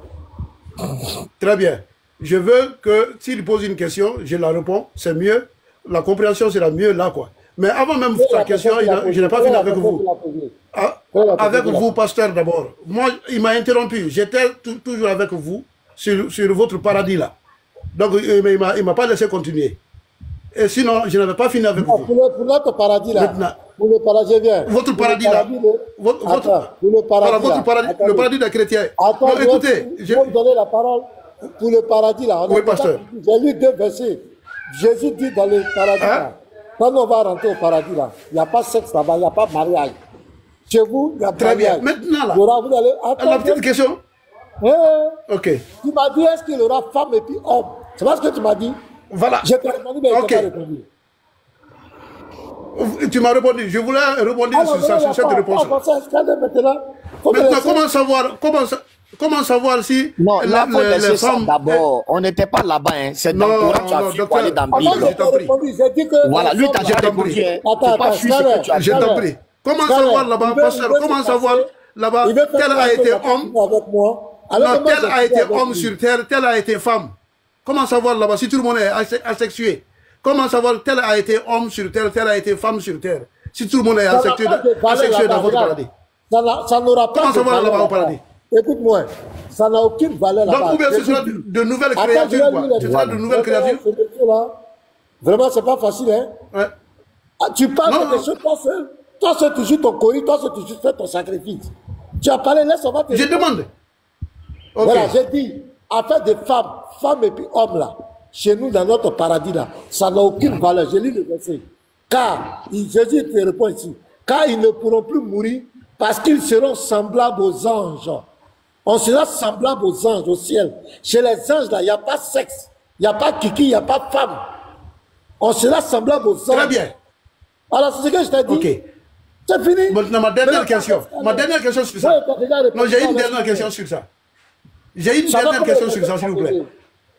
Speaker 2: Très bien. Je veux que s'il pose une question, je la réponds. C'est mieux. La compréhension sera mieux là, quoi. Mais avant même sa question, je n'ai pas fini avec vous. Ah, avec vous, pasteur, d'abord. Moi, il m'a interrompu. J'étais toujours avec vous sur votre paradis, là. Donc, il ne m'a pas laissé continuer. Et sinon, je n'avais pas fini avec vous.
Speaker 3: Pour notre paradis, là.
Speaker 2: Maintenant.
Speaker 3: Pour le paradis, viens.
Speaker 2: Votre
Speaker 3: Pour le
Speaker 2: paradis, là.
Speaker 3: paradis de-
Speaker 2: Votre,
Speaker 3: Attends, pour le paradis,
Speaker 2: voilà, votre
Speaker 3: là.
Speaker 2: paradis,
Speaker 3: Attendez.
Speaker 2: le paradis des chrétiens.
Speaker 3: Attends,
Speaker 2: Non, écoutez,
Speaker 3: je vais me donner la parole pour le paradis là.
Speaker 2: Oui, pasteur.
Speaker 3: J'ai lu 2 versets. Jésus dit dans le paradis
Speaker 2: Hein?
Speaker 3: là, quand on va rentrer au paradis là, il n'y a pas sexe là-bas, il n'y a pas mariage. Chez vous, il y a
Speaker 2: Très bien.
Speaker 3: mariage.
Speaker 2: Maintenant, là.
Speaker 3: Il y aura- vous allez, attends,
Speaker 2: La petite question.
Speaker 3: eh,
Speaker 2: Ok.
Speaker 3: tu m'as dit est-ce qu'il y aura femme et puis homme? C'est pas ce que tu m'as dit?
Speaker 2: Voilà.
Speaker 3: Je t'ai répondu, mais
Speaker 2: Ok.
Speaker 3: je t'ai pas répondu.
Speaker 2: Tu m'as répondu. Je voulais rebondir
Speaker 3: Alors,
Speaker 2: sur cette réponse. Maintenant, comment savoir si
Speaker 4: Non, là, il faut laisser
Speaker 2: les
Speaker 4: ça
Speaker 2: femmes...
Speaker 4: d'abord. On n'était pas là-bas, hein. C'est dans le
Speaker 2: Non,
Speaker 4: Coran, tu as
Speaker 2: non,
Speaker 4: vu
Speaker 2: docteur.
Speaker 4: pour aller dans
Speaker 2: Ah,
Speaker 4: la
Speaker 2: non,
Speaker 4: Bible.
Speaker 2: je t'en prie.
Speaker 3: J'ai dit que
Speaker 4: Voilà, lui, t'as
Speaker 2: Je
Speaker 4: déjà
Speaker 2: t'en
Speaker 4: répondu.
Speaker 2: prie.
Speaker 4: Hein. Faut pas fuir ce que tu as dit.
Speaker 2: Je t'en prie. Comment
Speaker 3: Scaler,
Speaker 2: savoir là-bas,
Speaker 3: il veut-
Speaker 2: pasteur,
Speaker 3: il veut
Speaker 2: comment
Speaker 3: se
Speaker 2: savoir
Speaker 3: passer.
Speaker 2: là-bas,
Speaker 3: Il veut faire
Speaker 2: tel a
Speaker 3: passer
Speaker 2: été
Speaker 3: la
Speaker 2: homme,
Speaker 3: partie avec moi. Alors
Speaker 2: non,
Speaker 3: que moi,
Speaker 2: tel
Speaker 3: je
Speaker 2: a
Speaker 3: suis
Speaker 2: été
Speaker 3: avec
Speaker 2: homme
Speaker 3: lui.
Speaker 2: sur terre, tel a été femme. Comment savoir là-bas si tout le monde est asexué? Comment savoir tel a été homme sur terre, tel a été femme sur terre? Si tout le monde est
Speaker 3: Ça n'a
Speaker 2: asexué
Speaker 3: pas de valeur
Speaker 2: dans
Speaker 3: là-bas,
Speaker 2: votre
Speaker 3: regarde.
Speaker 2: paradis.
Speaker 3: Ça n'aura pas
Speaker 2: Comment
Speaker 3: de
Speaker 2: savoir
Speaker 3: valeur
Speaker 2: là-bas au
Speaker 3: là-bas.
Speaker 2: paradis?
Speaker 3: Écoute-moi, ça n'a aucune valeur là-bas.
Speaker 2: Donc, ou bien ce
Speaker 3: Écoute-
Speaker 2: sera de nouvelles
Speaker 3: Attends,
Speaker 2: créatures,
Speaker 3: je vais
Speaker 2: quoi.
Speaker 3: lire les
Speaker 2: Ce sera de
Speaker 3: trucs.
Speaker 2: nouvelles créatures.
Speaker 3: Ce monsieur-là, vraiment, c'est pas facile, hein.
Speaker 2: Ouais.
Speaker 3: Ah, tu parles
Speaker 2: Non,
Speaker 3: de des
Speaker 2: non.
Speaker 3: choses, toi seul, tu joues ton coris, toi seul, tu joues fais ton sacrifice. Tu as parlé, laisse, on va te
Speaker 2: Je demande. Ok.
Speaker 3: Voilà, j'ai dit, affaire de femmes et puis hommes là, chez nous dans notre paradis là, ça n'a aucune valeur. Je lis le verset. Car, Jésus te répond ici, car ils ne pourront plus mourir parce qu'ils seront semblables aux anges. On sera semblable aux anges au ciel. Chez les anges là, il n'y a pas sexe, il Il n'y a pas kiki, il n'y a pas femme. On sera semblable aux hommes.
Speaker 2: Très bien.
Speaker 3: Alors, c'est ce que je t'ai dit.
Speaker 2: Ok.
Speaker 3: C'est fini.
Speaker 2: Maintenant, ma dernière question. Ma dernière question sur ça. Non, j'ai une dernière question sur ça. J'ai une dernière question sur ça, s'il vous plaît.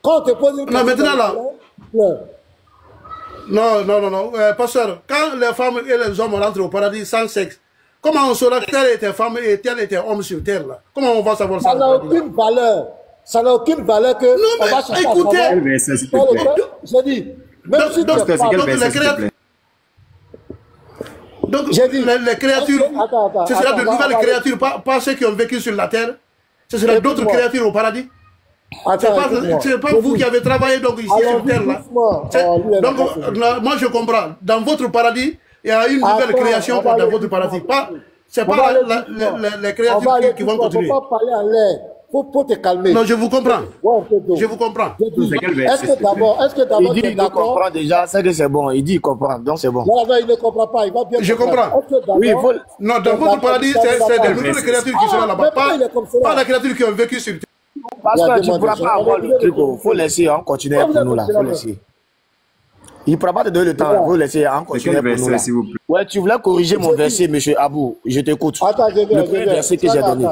Speaker 3: Quand on te pose une question.
Speaker 2: Non, maintenant là. Non. Pasteur, quand les femmes et les hommes rentrent au paradis sans sexe, comment on saura que telle était femme et tel était homme sur terre là? Comment on va savoir ça?
Speaker 3: Ça n'a aucune valeur. Ça n'a aucune valeur que.
Speaker 2: Non, mais écoutez.
Speaker 3: J'ai dit. Même si tu es
Speaker 2: donc, les créatures,
Speaker 3: attends,
Speaker 2: ce sera de nouvelles créatures, pas ceux qui ont vécu sur la terre. Ce sera d'autres créatures au paradis. C'est pas vous qui avez travaillé donc ici sur terre là. Donc, moi je comprends. Dans votre paradis, il y a une nouvelle création dans votre paradis. C'est pas les créatures qui vont continuer.
Speaker 3: Il ne faut pas parler en l'air. Faut te calmer.
Speaker 2: Non, je vous comprends. Je vous comprends.
Speaker 3: Est-ce que d'abord,
Speaker 4: il dit il comprend déjà, c'est que c'est bon. Il dit il comprend, donc c'est bon.
Speaker 3: Non, il ne comprend pas. Il va bien.
Speaker 2: Je comprends.
Speaker 4: Oui, il faut.
Speaker 2: Non, dans votre paradis, c'est des nouvelles créatures qui seront là-bas. Pas les créatures qui ont vécu sur terre.
Speaker 4: Parce que tu ne pourras pas avoir le truc. Il faut laisser en continuer pour nous là. Il faut laisser. Il ne pourra pas te donner le temps. Il faut laisser en continuer pour nous là. Ouais, tu voulais corriger mon verset, monsieur Abou. Je t'écoute.
Speaker 3: Attends,
Speaker 4: le premier verset que j'ai donné.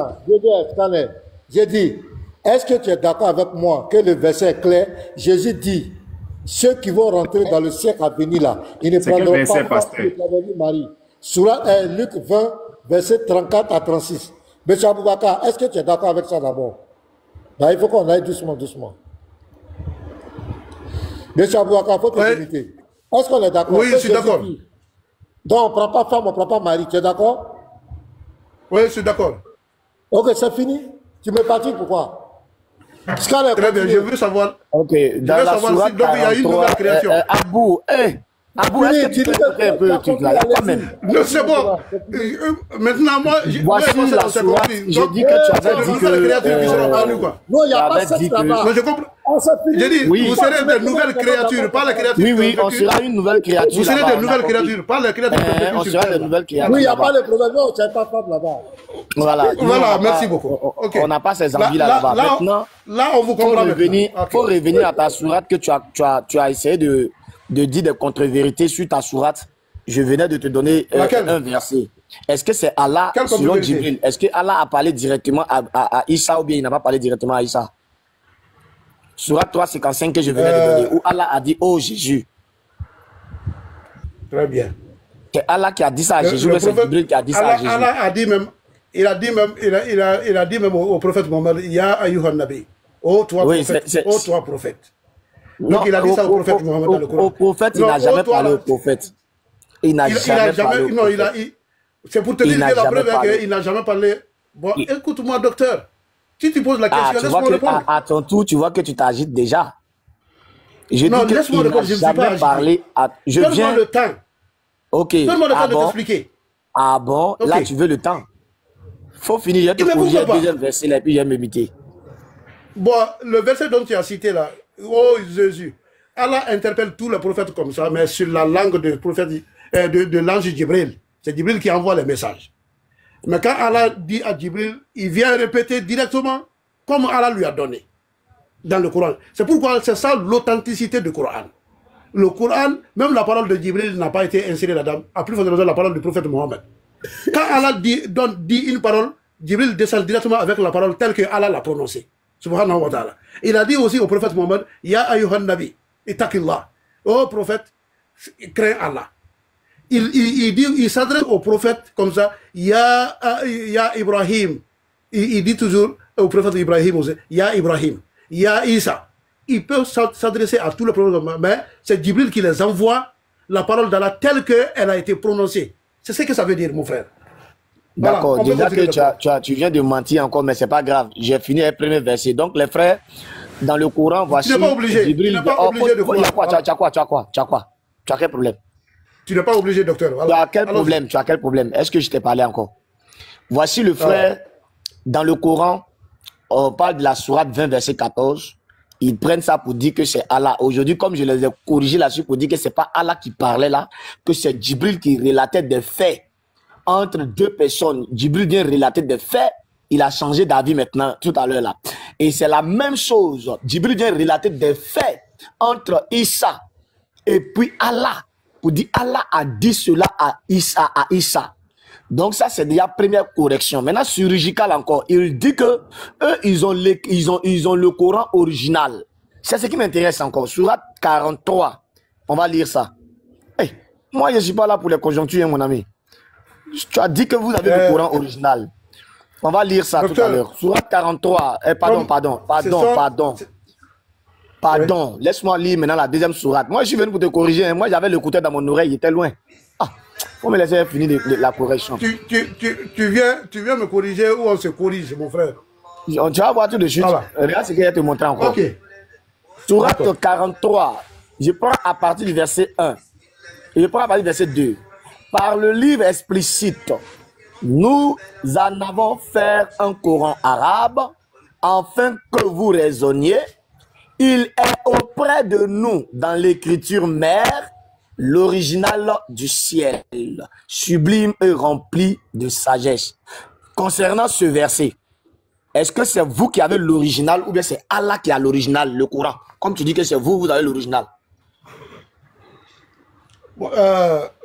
Speaker 3: J'ai dit, est-ce que tu es d'accord avec moi que le verset est clair? Jésus dit, ceux qui vont rentrer dans le siècle à venir là, ils ne prendront pas le Marie. Sourate Luc 20, verset 34 à 36. Monsieur Aboubakar, est-ce que tu es d'accord avec ça d'abord? Il faut qu'on aille doucement. Monsieur Aboubakar, il faut te limiter. Est-ce qu'on est d'accord?
Speaker 2: Oui, je suis d'accord.
Speaker 3: Donc on ne prend pas femme, on ne prend pas mari. Tu es d'accord?
Speaker 2: Oui, je suis d'accord.
Speaker 3: Ok, c'est fini. Tu me partis pourquoi?
Speaker 2: Très bien, je veux savoir.
Speaker 4: Ok, dans la sourate 43, il y a une nouvelle création. Abou, est-ce que tu peux faire un peu le truc là, quand même?
Speaker 2: Non, c'est bon. Maintenant, moi,
Speaker 4: voici la sourate. J'ai dit que tu avais dit que.
Speaker 3: Non, il n'y a pas ça là-bas.
Speaker 2: Je comprends. J'ai dit, vous serez des nouvelles créatures, pas les créatures.
Speaker 4: Oui, on sera une nouvelle créature.
Speaker 2: Vous serez des nouvelles créatures, pas les créatures.
Speaker 4: On sera des nouvelles créatures.
Speaker 3: Oui, il n'y a pas de problème. Non, tu n'as pas femme là-bas.
Speaker 2: Voilà, merci beaucoup.
Speaker 4: On n'a pas ces envies là-bas. Maintenant,
Speaker 2: là, on vous comprend.
Speaker 4: Il faut revenir à ta sourate que tu as essayé de dire des contre-vérités sur ta sourate. Je venais de te donner un verset. Est-ce que c'est Allah, selon Djibril, est-ce que Allah a parlé directement à Issa ou bien il n'a pas parlé directement à Issa? Sourate 355 que je venais de donner, où Allah a dit, oh Jésus.
Speaker 2: Très bien.
Speaker 4: C'est Allah qui a dit ça à Jésus, mais c'est Djibril qui a dit ça à Jésus.
Speaker 2: Allah a dit même, il a dit même au prophète Mohammed, Ya ayyuhan nabi, oh toi prophète. Donc il a dit ça au prophète Mohammed dans le Coran.
Speaker 4: Au prophète, il n'a jamais parlé au prophèète. Il n'a jamais parlé.
Speaker 2: Non, c'est pour te dire que la preuve qu'il n'a jamais parlé. Bon, écoute-moi, docteur. Si tu poses la question, laisse-moi répondre.
Speaker 4: À ton tour, tu vois que tu t'agites déjà.
Speaker 2: Non, laisse-moi répondre, je ne suis pas agité. Donne-moi le temps.
Speaker 4: Ok.
Speaker 2: Donne-moi le temps de t'expliquer.
Speaker 4: Ah bon? Là, tu veux le temps. Faut finir. Je te corrige le deuxième verset là, et puis je vais m'éviter.
Speaker 2: Bon, le verset dont tu as cité là, oh Jésus, Allah interpelle tous les prophètes comme ça, mais sur la langue de prophète, de l'ange Djibril. C'est Djibril qui envoie les messages. Mais quand Allah dit à Djibril, il vient répéter directement comme Allah lui a donné dans le Coran. C'est pourquoi c'est ça l'authenticité du Coran. Le Coran, même la parole de Djibril n'a pas été insérée là-dedans, à plus forte raison la parole du prophète Mohammed. Quand Allah dit une parole, Djibril descend directement avec la parole telle que Allah l'a prononcée. Subhanahu wa ta'ala. Il a dit aussi au prophète Mohammed, Ya ayyuhan nabi, ittaqillah. Ô prophète, crains Allah. Il s'adresse au prophète comme ça, Ya Ibrahim. Il dit toujours au prophète Ibrahim aussi, Ya Ibrahim, Ya Isa. Il peut s'adresser à tous les prophètes, mais c'est Djibril qui les envoie la parole d'Allah telle qu'elle a été prononcée. C'est ce que ça veut dire, mon frère.
Speaker 4: D'accord, voilà, déjà que tu viens de mentir encore, mais c'est pas grave. J'ai fini le premier verset. Donc, les frères, dans le Coran, voici.
Speaker 2: Tu n'es pas obligé.
Speaker 4: Djibril,
Speaker 2: tu n'es pas obligé de
Speaker 4: croire. Tu as quoi? Tu as quel problème?
Speaker 2: Tu n'es pas obligé, docteur.
Speaker 4: Voilà. Tu as quel problème? Tu as quel problème? Est-ce que je t'ai parlé encore? Voici le frère, dans le Coran, on parle de la sourate 20, verset 14. Ils prennent ça pour dire que c'est Allah. Aujourd'hui, comme je les ai corrigés là-dessus pour dire que c'est pas Allah qui parlait là, que c'est Djibril qui relatait des faits entre deux personnes. Djibril vient relater des faits. Il a changé d'avis maintenant, tout à l'heure là. Et c'est la même chose. Djibril vient relater des faits entre Issa et puis Allah. Pour dire Allah a dit cela à Issa. Donc ça, c'est déjà première correction. Maintenant, chirurgical encore, il dit que eux, ils ont le Coran original. C'est ce qui m'intéresse encore. Sourate 43. On va lire ça. Hey, moi, je ne suis pas là pour les conjonctures, mon ami. Tu as dit que vous avez le Coran original. On va lire ça tout à l'heure. Sourate 43. Pardon. Laisse-moi lire maintenant la deuxième sourate. Moi, je suis venu pour te corriger. Moi, j'avais l'écouteur dans mon oreille. Il était loin. Ah, faut me laisser finir la correction.
Speaker 2: Tu viens me corriger ou on se corrige, mon frère?
Speaker 4: Tu vas voir tout de suite. Voilà. Regarde ce qu'il y a à te montrer encore.
Speaker 2: Ok.
Speaker 4: Sourate 43. Je prends à partir du verset 1. Et je prends à partir du verset 2. Par le livre explicite, nous en avons fait un Coran arabe afin que vous raisonniez. Il est auprès de nous dans l'écriture mère, l'original du ciel, sublime et rempli de sagesse. Concernant ce verset, est-ce que c'est vous qui avez l'original ou bien c'est Allah qui a l'original, le Coran? Comme tu dis que c'est vous, vous avez l'original.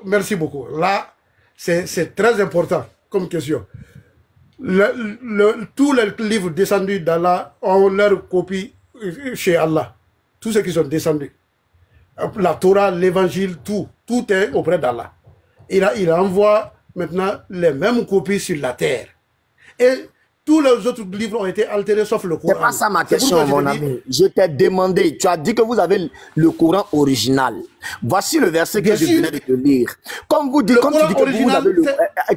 Speaker 2: Merci beaucoup. Là, c'est très important comme question. Tous les livres descendus d'Allah ont leur copie chez Allah. Tous ceux qui sont descendus. La Torah, l'évangile, tout est auprès d'Allah. Il envoie maintenant les mêmes copies sur la terre. Et tous les autres livres ont été altérés sauf le Coran.
Speaker 4: C'est pas ça ma question, mon ami. Je t'ai demandé, tu as dit que vous avez le Coran original. Voici le verset que je venais de te lire. Comme vous dites, comme tu dis que vous avez le...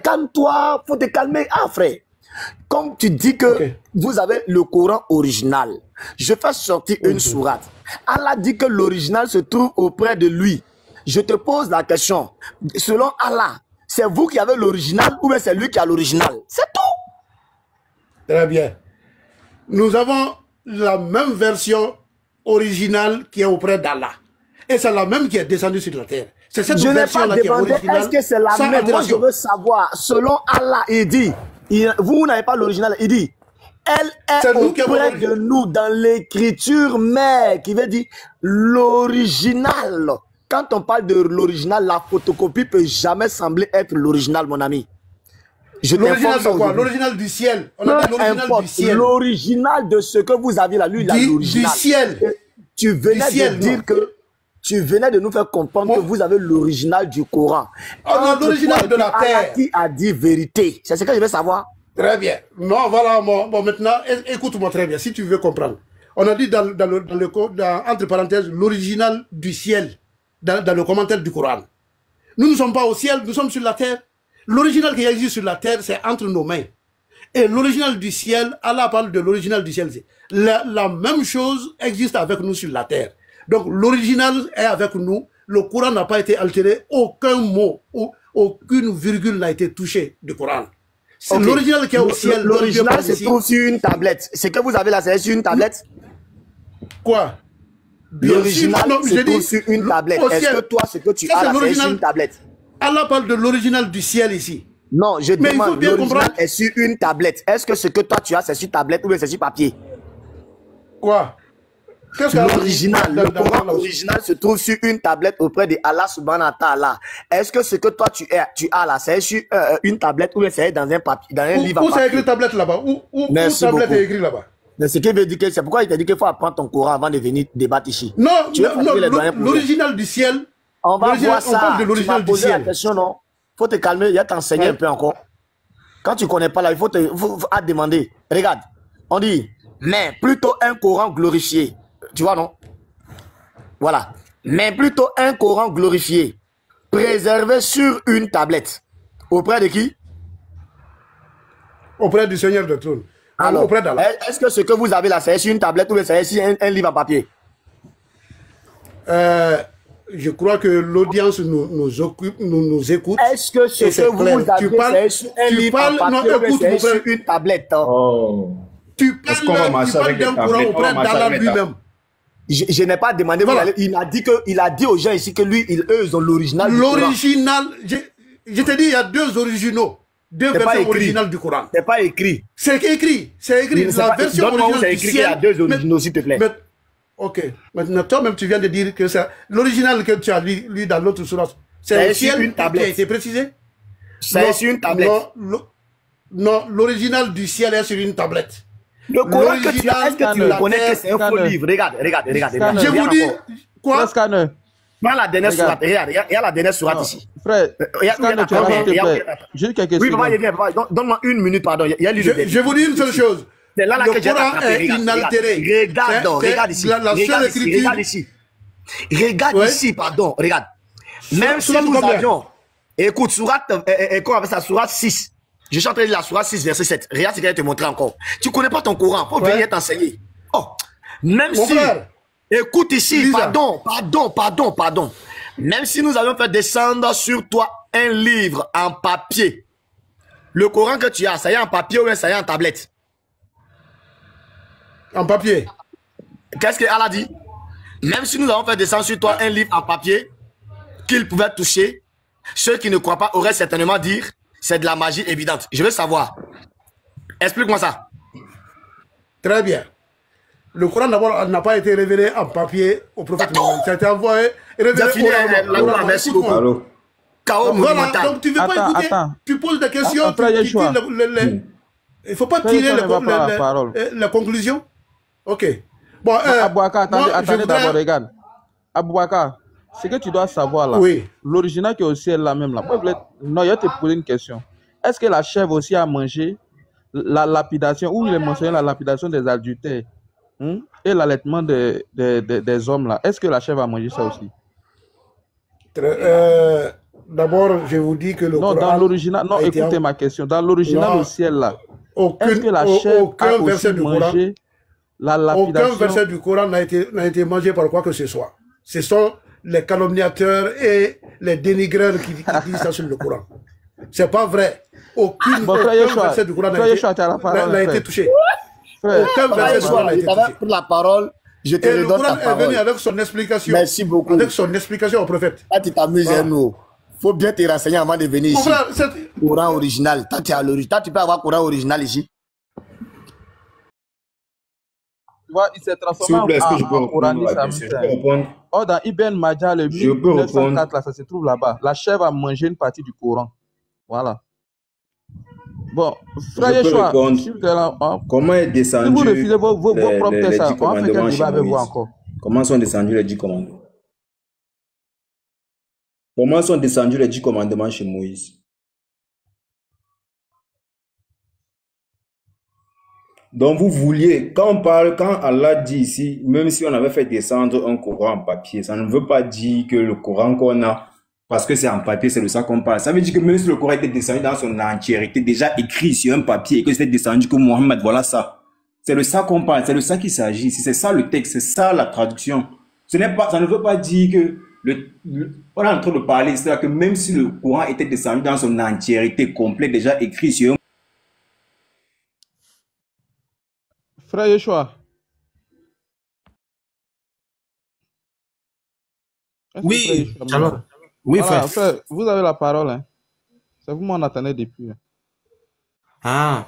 Speaker 4: Calme-toi, faut te calmer. Ah, frère. Comme tu dis que vous avez le Coran original, je fais sortir une sourate. Allah dit que l'original se trouve auprès de lui. Je te pose la question. Selon Allah, c'est vous qui avez l'original ou bien c'est lui qui a l'original? C'est tout.
Speaker 2: Très bien. Nous avons la même version originale qui est auprès d'Allah. Et c'est la même qui est descendue sur la terre. C'est cette version-là qui est originale.
Speaker 4: Est-ce que c'est la même? Moi, je veux savoir. Selon Allah, il dit, vous n'avez pas l'original. Il dit, elle est auprès de nous dans l'écriture mère, qui veut dire l'original. Quand on parle de l'original, la photocopie peut jamais sembler être l'original, mon ami.
Speaker 2: L'original de quoi? L'original du ciel. On a l'original du ciel.
Speaker 4: L'original de ce que vous avez là, lui, il a l'original.
Speaker 2: Du ciel.
Speaker 4: Tu venais de dire que tu venais de nous faire comprendre que vous avez l'original du Coran.
Speaker 2: On a l'original de la terre.
Speaker 4: Qui a dit vérité? C'est ce que je veux savoir.
Speaker 2: Très bien. Non, voilà, bon, maintenant, écoute-moi très bien, si tu veux comprendre. On a dit entre parenthèses, l'original du ciel, dans le commentaire du Coran. Nous ne sommes pas au ciel, nous sommes sur la terre. L'original qui existe sur la terre, c'est entre nos mains. Et l'original du ciel, Allah parle de l'original du ciel. La même chose existe avec nous sur la terre. Donc l'original est avec nous. Le Coran n'a pas été altéré. Aucun mot, aucune virgule n'a été touchée du Coran. C'est l'original qui est au ciel.
Speaker 4: L'original se trouve sur une tablette. Ce que vous avez là, c'est sur une tablette?
Speaker 2: Quoi?
Speaker 4: L'original se trouve sur une tablette. Est-ce que toi, ce que tu as là, c'est sur une tablette?
Speaker 2: Allah parle de l'original du ciel ici.
Speaker 4: Non, je demande, l'original est sur une tablette. Est-ce que ce que toi tu as, c'est sur tablette ou bien c'est sur papier?
Speaker 2: Quoi?
Speaker 4: L'original, le Coran original se trouve sur une tablette auprès de Allah subhanahu wa ta'ala. Est-ce que ce que toi tu as là, c'est sur une tablette ou bien c'est dans un papier, dans un livre?
Speaker 2: Où c'est écrit tablette là-bas? Où tablette est écrit là-bas?
Speaker 4: Mais ce qui veut dire que c'est pourquoi il t'a dit qu'il faut apprendre ton Coran avant de venir débattre ici.
Speaker 2: Non, l'original du ciel.
Speaker 4: On va voir ça. Tu m'as posé la question, non? Faut te calmer, il y a t'enseigner un peu encore. Quand tu connais pas là, il faut te demander. Regarde, on dit, mais plutôt un Coran glorifié. Tu vois, non? Voilà. Mais plutôt un Coran glorifié, préservé sur une tablette. Auprès de qui?
Speaker 2: Auprès du Seigneur de trône.
Speaker 4: Alors, auprès d'Allah. Est-ce que ce que vous avez là, c'est sur une tablette ou c'est sur un livre en papier?
Speaker 2: Je crois que l'audience nous écoute.
Speaker 4: Est-ce que ce que vous avez, c'est sur un livre en papier ou c'est sur une tablette?
Speaker 2: Tu parles d'un Coran auprès d'Allah lui-même.
Speaker 4: Je n'ai pas demandé. Voilà. Il a dit aux gens ici que lui, eux, ils ont l'original.
Speaker 2: L'original, je te dis, il y a deux originaux. Deux versions originales du Coran.
Speaker 4: C'est pas écrit.
Speaker 2: C'est écrit. C'est écrit. La version originale du ciel.
Speaker 4: Il y a deux originaux, s'il te plaît.
Speaker 2: Ok. Maintenant, toi-même, tu viens de dire que c'est l'original que tu as lu dans l'autre sourate. C'est le ciel qui a été précisé?
Speaker 4: C'est sur une tablette.
Speaker 2: Non, l'original du ciel est sur une tablette.
Speaker 4: Le Coran que tu as, est-ce que tu reconnais que c'est un faux livre? Regarde.
Speaker 2: Je vous dis, quoi?
Speaker 4: Prends la dernière sourate. Regarde, il y a la dernière sourate ici.
Speaker 6: Frère, j'ai quelques questions.
Speaker 4: Oui, papa, donne-moi une minute, pardon.
Speaker 2: Je vous dis une seule chose.
Speaker 4: C'est là
Speaker 2: le Coran est inaltéré.
Speaker 4: Regarde ici. Regarde ici, pardon. Regarde. Même si nous avions... Écoute, sourate 6. Je suis en train de lire la sourate 6, verset 7. Regarde ce qu'elle te montrer encore. Tu ne connais pas ton Coran. Faut venir t'enseigner. Oh, même si... Écoute ici, pardon. Même si nous avions fait descendre sur toi un livre en papier, le Coran que tu as, ça y est en papier ou bien ça y est en tablette?
Speaker 2: En papier.
Speaker 4: Qu'est-ce qu'Allah dit? Même si nous avons fait descendre sur toi un livre en papier qu'il pouvait toucher, ceux qui ne croient pas auraient certainement dit c'est de la magie évidente. Je veux savoir. Explique-moi ça.
Speaker 2: Très bien. Le Coran d'abord n'a pas été révélé en papier au prophète Mohammed. Ça a été envoyé révélé au
Speaker 4: merci beaucoup.
Speaker 2: Voilà, donc tu ne veux pas écouter. Tu poses des questions. Il ne faut pas tirer les conclusions. Ok. Bon,
Speaker 6: Aboubakar, attendez d'abord, regarde. Aboubakar, ce que tu dois savoir là, l'original qui est au ciel là même là. Non, je vais te poser une question. Est-ce que la chèvre aussi a mangé la lapidation, où il est mentionné la lapidation des adultères et l'allaitement des hommes là? Est-ce que la chèvre a mangé ça aussi?
Speaker 2: D'abord, je vous dis que le
Speaker 6: Coran... Non, dans l'original... Non, écoutez ma question. Dans l'original au ciel là, est-ce que la chèvre a aussi mangé la lapidation?
Speaker 2: Aucun verset du Coran n'a été mangé par quoi que ce soit. Ce sont les calomniateurs et les dénigreurs qui disent ça sur le Coran. C'est pas vrai. Aucun verset du Coran n'a été touché. Aucun verset du Coran n'a été touché.
Speaker 4: Pour la parole, je te redonne ta parole.
Speaker 2: Le Coran est venu avec son explication.
Speaker 4: Merci beaucoup.
Speaker 2: Avec son explication au prophète.
Speaker 4: Là, tu t'amuses, nous. Faut bien te renseigner avant de venir ici. Coran original. Toi, tu es à l'original. Tu peux avoir Coran original ici.
Speaker 6: Tu vois, il s'est transformé en Coran. Oh, dans Ibn Majah, le 1904, là, ça se trouve là-bas. La chèvre a mangé une partie du Coran. Voilà. Bon, frère Yeshua,
Speaker 5: comment est descendu
Speaker 6: si vous refusez vos propres tests, on va faire quel débat avec vous encore?
Speaker 5: Comment sont descendus les 10 commandements? Comment sont descendus les 10 commandements chez Moïse? Donc vous vouliez, quand Allah dit ici, même si on avait fait descendre un Coran en papier, ça ne veut pas dire que le Coran qu'on a, parce que c'est en papier, c'est de ça qu'on parle. Ça veut dire que même si le Coran était descendu dans son entièreté, déjà écrit sur un papier, et que c'était descendu que Mohammed, voilà ça. C'est de ça qu'on parle, c'est de ça qu'il s'agit. C'est ça le texte, c'est ça la traduction. Ça ne veut pas dire que on est en train de parler, c'est-à-dire que même si le Coran était descendu dans son entièreté complète, déjà écrit sur un...
Speaker 6: Frère Yeshua.
Speaker 1: Oui, alors. Oui,
Speaker 6: voilà, frère. Vous avez la parole. Hein. C'est vous m'en attendez depuis.
Speaker 1: Ah,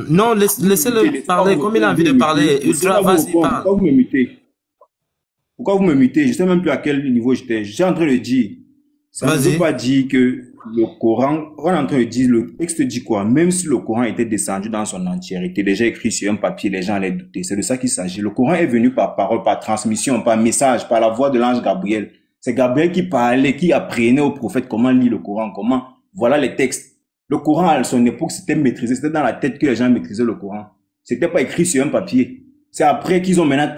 Speaker 1: non, laissez-le parler comme il a envie de parler. Ultra, vas-y, parle.
Speaker 5: Pourquoi vous me mutez? Pourquoi vous me mutez? Je ne sais même plus à quel niveau j'étais. Je suis en train de dire. Ça ne veut pas dire que le Coran, on est en train de dire, le texte dit quoi? Même si le Coran était descendu dans son entièreté, déjà écrit sur un papier, les gens allaient douter. C'est de ça qu'il s'agit. Le Coran est venu par parole, par transmission, par message, par la voix de l'ange Gabriel. C'est Gabriel qui parlait, qui apprenait au prophète comment lire le Coran, comment, voilà les textes. Le Coran, à son époque, c'était maîtrisé, c'était dans la tête que les gens maîtrisaient le Coran. C'était pas écrit sur un papier. C'est après qu'ils ont maintenant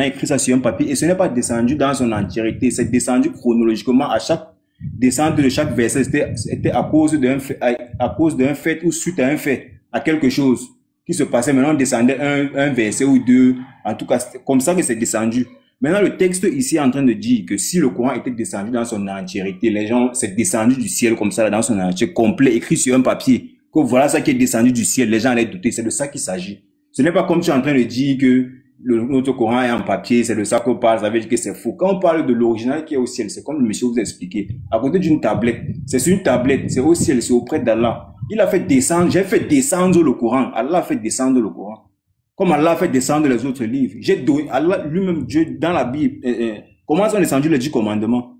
Speaker 5: écrit ça sur un papier, et ce n'est pas descendu dans son entièreté, c'est descendu chronologiquement à chaque descente de chaque verset, c'était à cause d'un fait ou suite à un fait, à quelque chose qui se passait. Maintenant, on descendait un verset ou deux, en tout cas, c'est comme ça que c'est descendu. Maintenant, le texte ici est en train de dire que si le Coran était descendu dans son entièreté, les gens, c'est descendu du ciel comme ça, dans son entièreté, complet, écrit sur un papier, que voilà ça qui est descendu du ciel, les gens allaient douter, c'est de ça qu'il s'agit. Ce n'est pas comme tu es en train de dire que notre Coran est en papier, c'est de ça qu'on parle, ça veut dire que c'est faux. Quand on parle de l'original qui est au ciel, c'est comme le monsieur vous a expliqué, à côté d'une tablette, c'est sur une tablette, c'est au ciel, c'est auprès d'Allah. Il a fait descendre, j'ai fait descendre le Coran, Allah a fait descendre le Coran. Comme Allah a fait descendre les autres livres. J'ai donné, Allah lui-même, Dieu, dans la Bible, comment sont descendus les 10 commandements?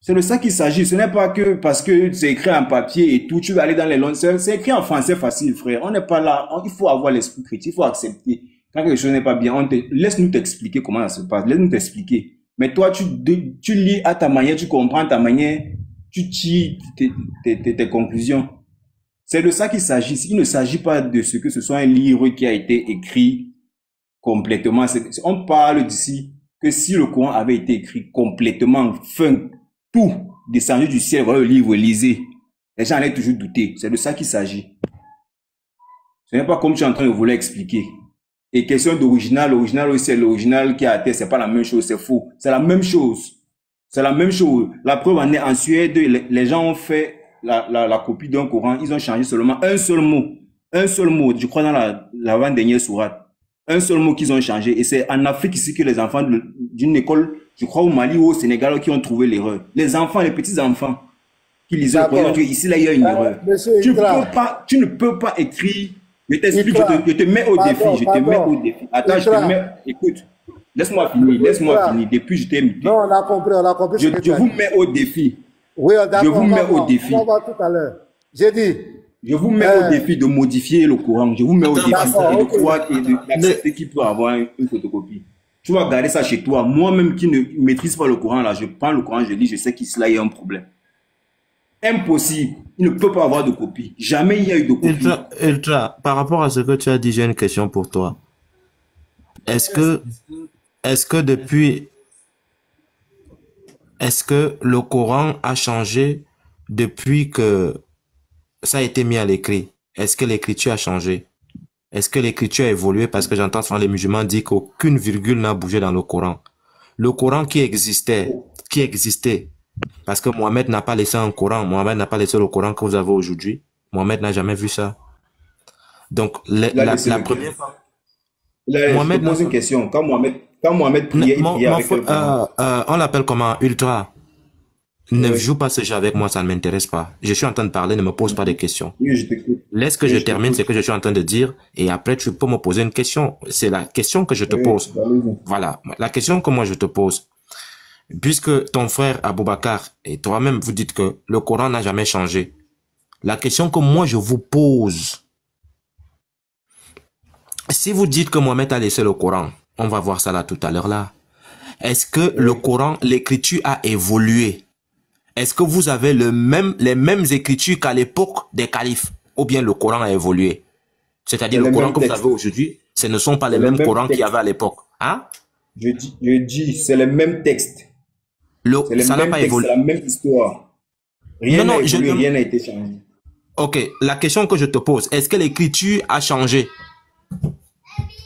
Speaker 5: C'est de ça qu'il s'agit. Ce n'est pas que parce que c'est écrit en papier et tout, tu vas aller dans les langues. C'est écrit en français facile, frère. On n'est pas là. Il faut avoir l'esprit critique, il faut accepter. Quand quelque chose n'est pas bien, laisse-nous t'expliquer comment ça se passe. Laisse-nous t'expliquer. Mais toi, tu lis à ta manière, tu comprends ta manière, tu tires tes conclusions. C'est de ça qu'il s'agit. Il ne s'agit pas de ce que ce soit un livre qui a été écrit complètement. On parle d'ici que si le Coran avait été écrit complètement, fin, tout descendu du ciel, voilà le livre, lisez. Les gens allaient toujours douter. C'est de ça qu'il s'agit. Ce n'est pas comme tu es en train de vouloir expliquer. Et question d'original, l'original aussi, c'est l'original qui a été, c'est pas la même chose, c'est faux. C'est la même chose. C'est la même chose. La preuve en est, en Suède, les gens ont fait la copie d'un Coran, ils ont changé seulement un seul mot. Un seul mot, je crois dans l'avant-dernière sourate. Un seul mot qu'ils ont changé. Et c'est en Afrique ici que les enfants d'une école, je crois au Mali ou au Sénégal, qui ont trouvé l'erreur. Les enfants, les petits-enfants, qui lisaient le Coran, ici là, il y a une erreur. Tu ne peux pas écrire. Je t'explique, je te mets au défi, je te mets au défi. Attends, je te mets, écoute, laisse-moi finir. Depuis, je t'ai imité.
Speaker 3: Non, on a compris.
Speaker 5: Je vous mets au défi.
Speaker 3: Oui,
Speaker 5: je vous mets au défi.
Speaker 3: On va voir tout à l'heure. J'ai dit.
Speaker 5: Je vous mets au défi de modifier le Coran. Je vous mets au défi de croire et d'accepter qu'il peut avoir une photocopie. Tu vas garder ça chez toi. Moi-même qui ne maîtrise pas le Coran, là, je prends le Coran, je lis, je sais qu'ici là, il y a un problème. Impossible. Il ne peut pas avoir de copie. Jamais il y a eu de copie.
Speaker 1: Ultra, par rapport à ce que tu as dit, j'ai une question pour toi. Est-ce que le Coran a changé depuis que ça a été mis à l'écrit? Est-ce que l'écriture a changé? Est-ce que l'écriture a évolué? Parce que j'entends souvent les musulmans dire qu'aucune virgule n'a bougé dans le Coran. Le Coran qui existait, parce que Mohamed n'a pas laissé un Coran, Mohamed n'a pas laissé le Coran que vous avez aujourd'hui. Mohamed n'a jamais vu ça. Donc, la première fois...
Speaker 5: Mohamed, je te pose une question. Quand Mohamed priait, il priait avec le Coran.
Speaker 1: On l'appelle comment? Ultra. Ne joue pas ce jeu avec moi, ça ne m'intéresse pas. Je suis en train de parler, ne me pose pas de questions.
Speaker 5: Oui, je t'écoute.
Speaker 1: Laisse que je termine ce que je suis en train de dire et après tu peux me poser une question. C'est la question que je te pose. Voilà, la question que moi je te pose. Puisque ton frère Aboubakar et toi-même vous dites que le Coran n'a jamais changé. La question que moi je vous pose. Si vous dites que Mohamed a laissé le Coran, on va voir ça là tout à l'heure là. Est-ce que le Coran, l'écriture a évolué? Est-ce que vous avez les mêmes écritures qu'à l'époque des califes? Ou bien le Coran a évolué? C'est-à-dire le Coran que vous avez aujourd'hui, ce ne sont pas les mêmes Corans qu'il y avait à l'époque. Hein?
Speaker 5: Je dis, c'est les mêmes textes.
Speaker 1: Ça n'a pas évolué.
Speaker 5: C'est la même histoire. Rien n'a évolué, rien n'a été changé.
Speaker 1: Ok, la question que je te pose, est-ce que l'écriture a changé?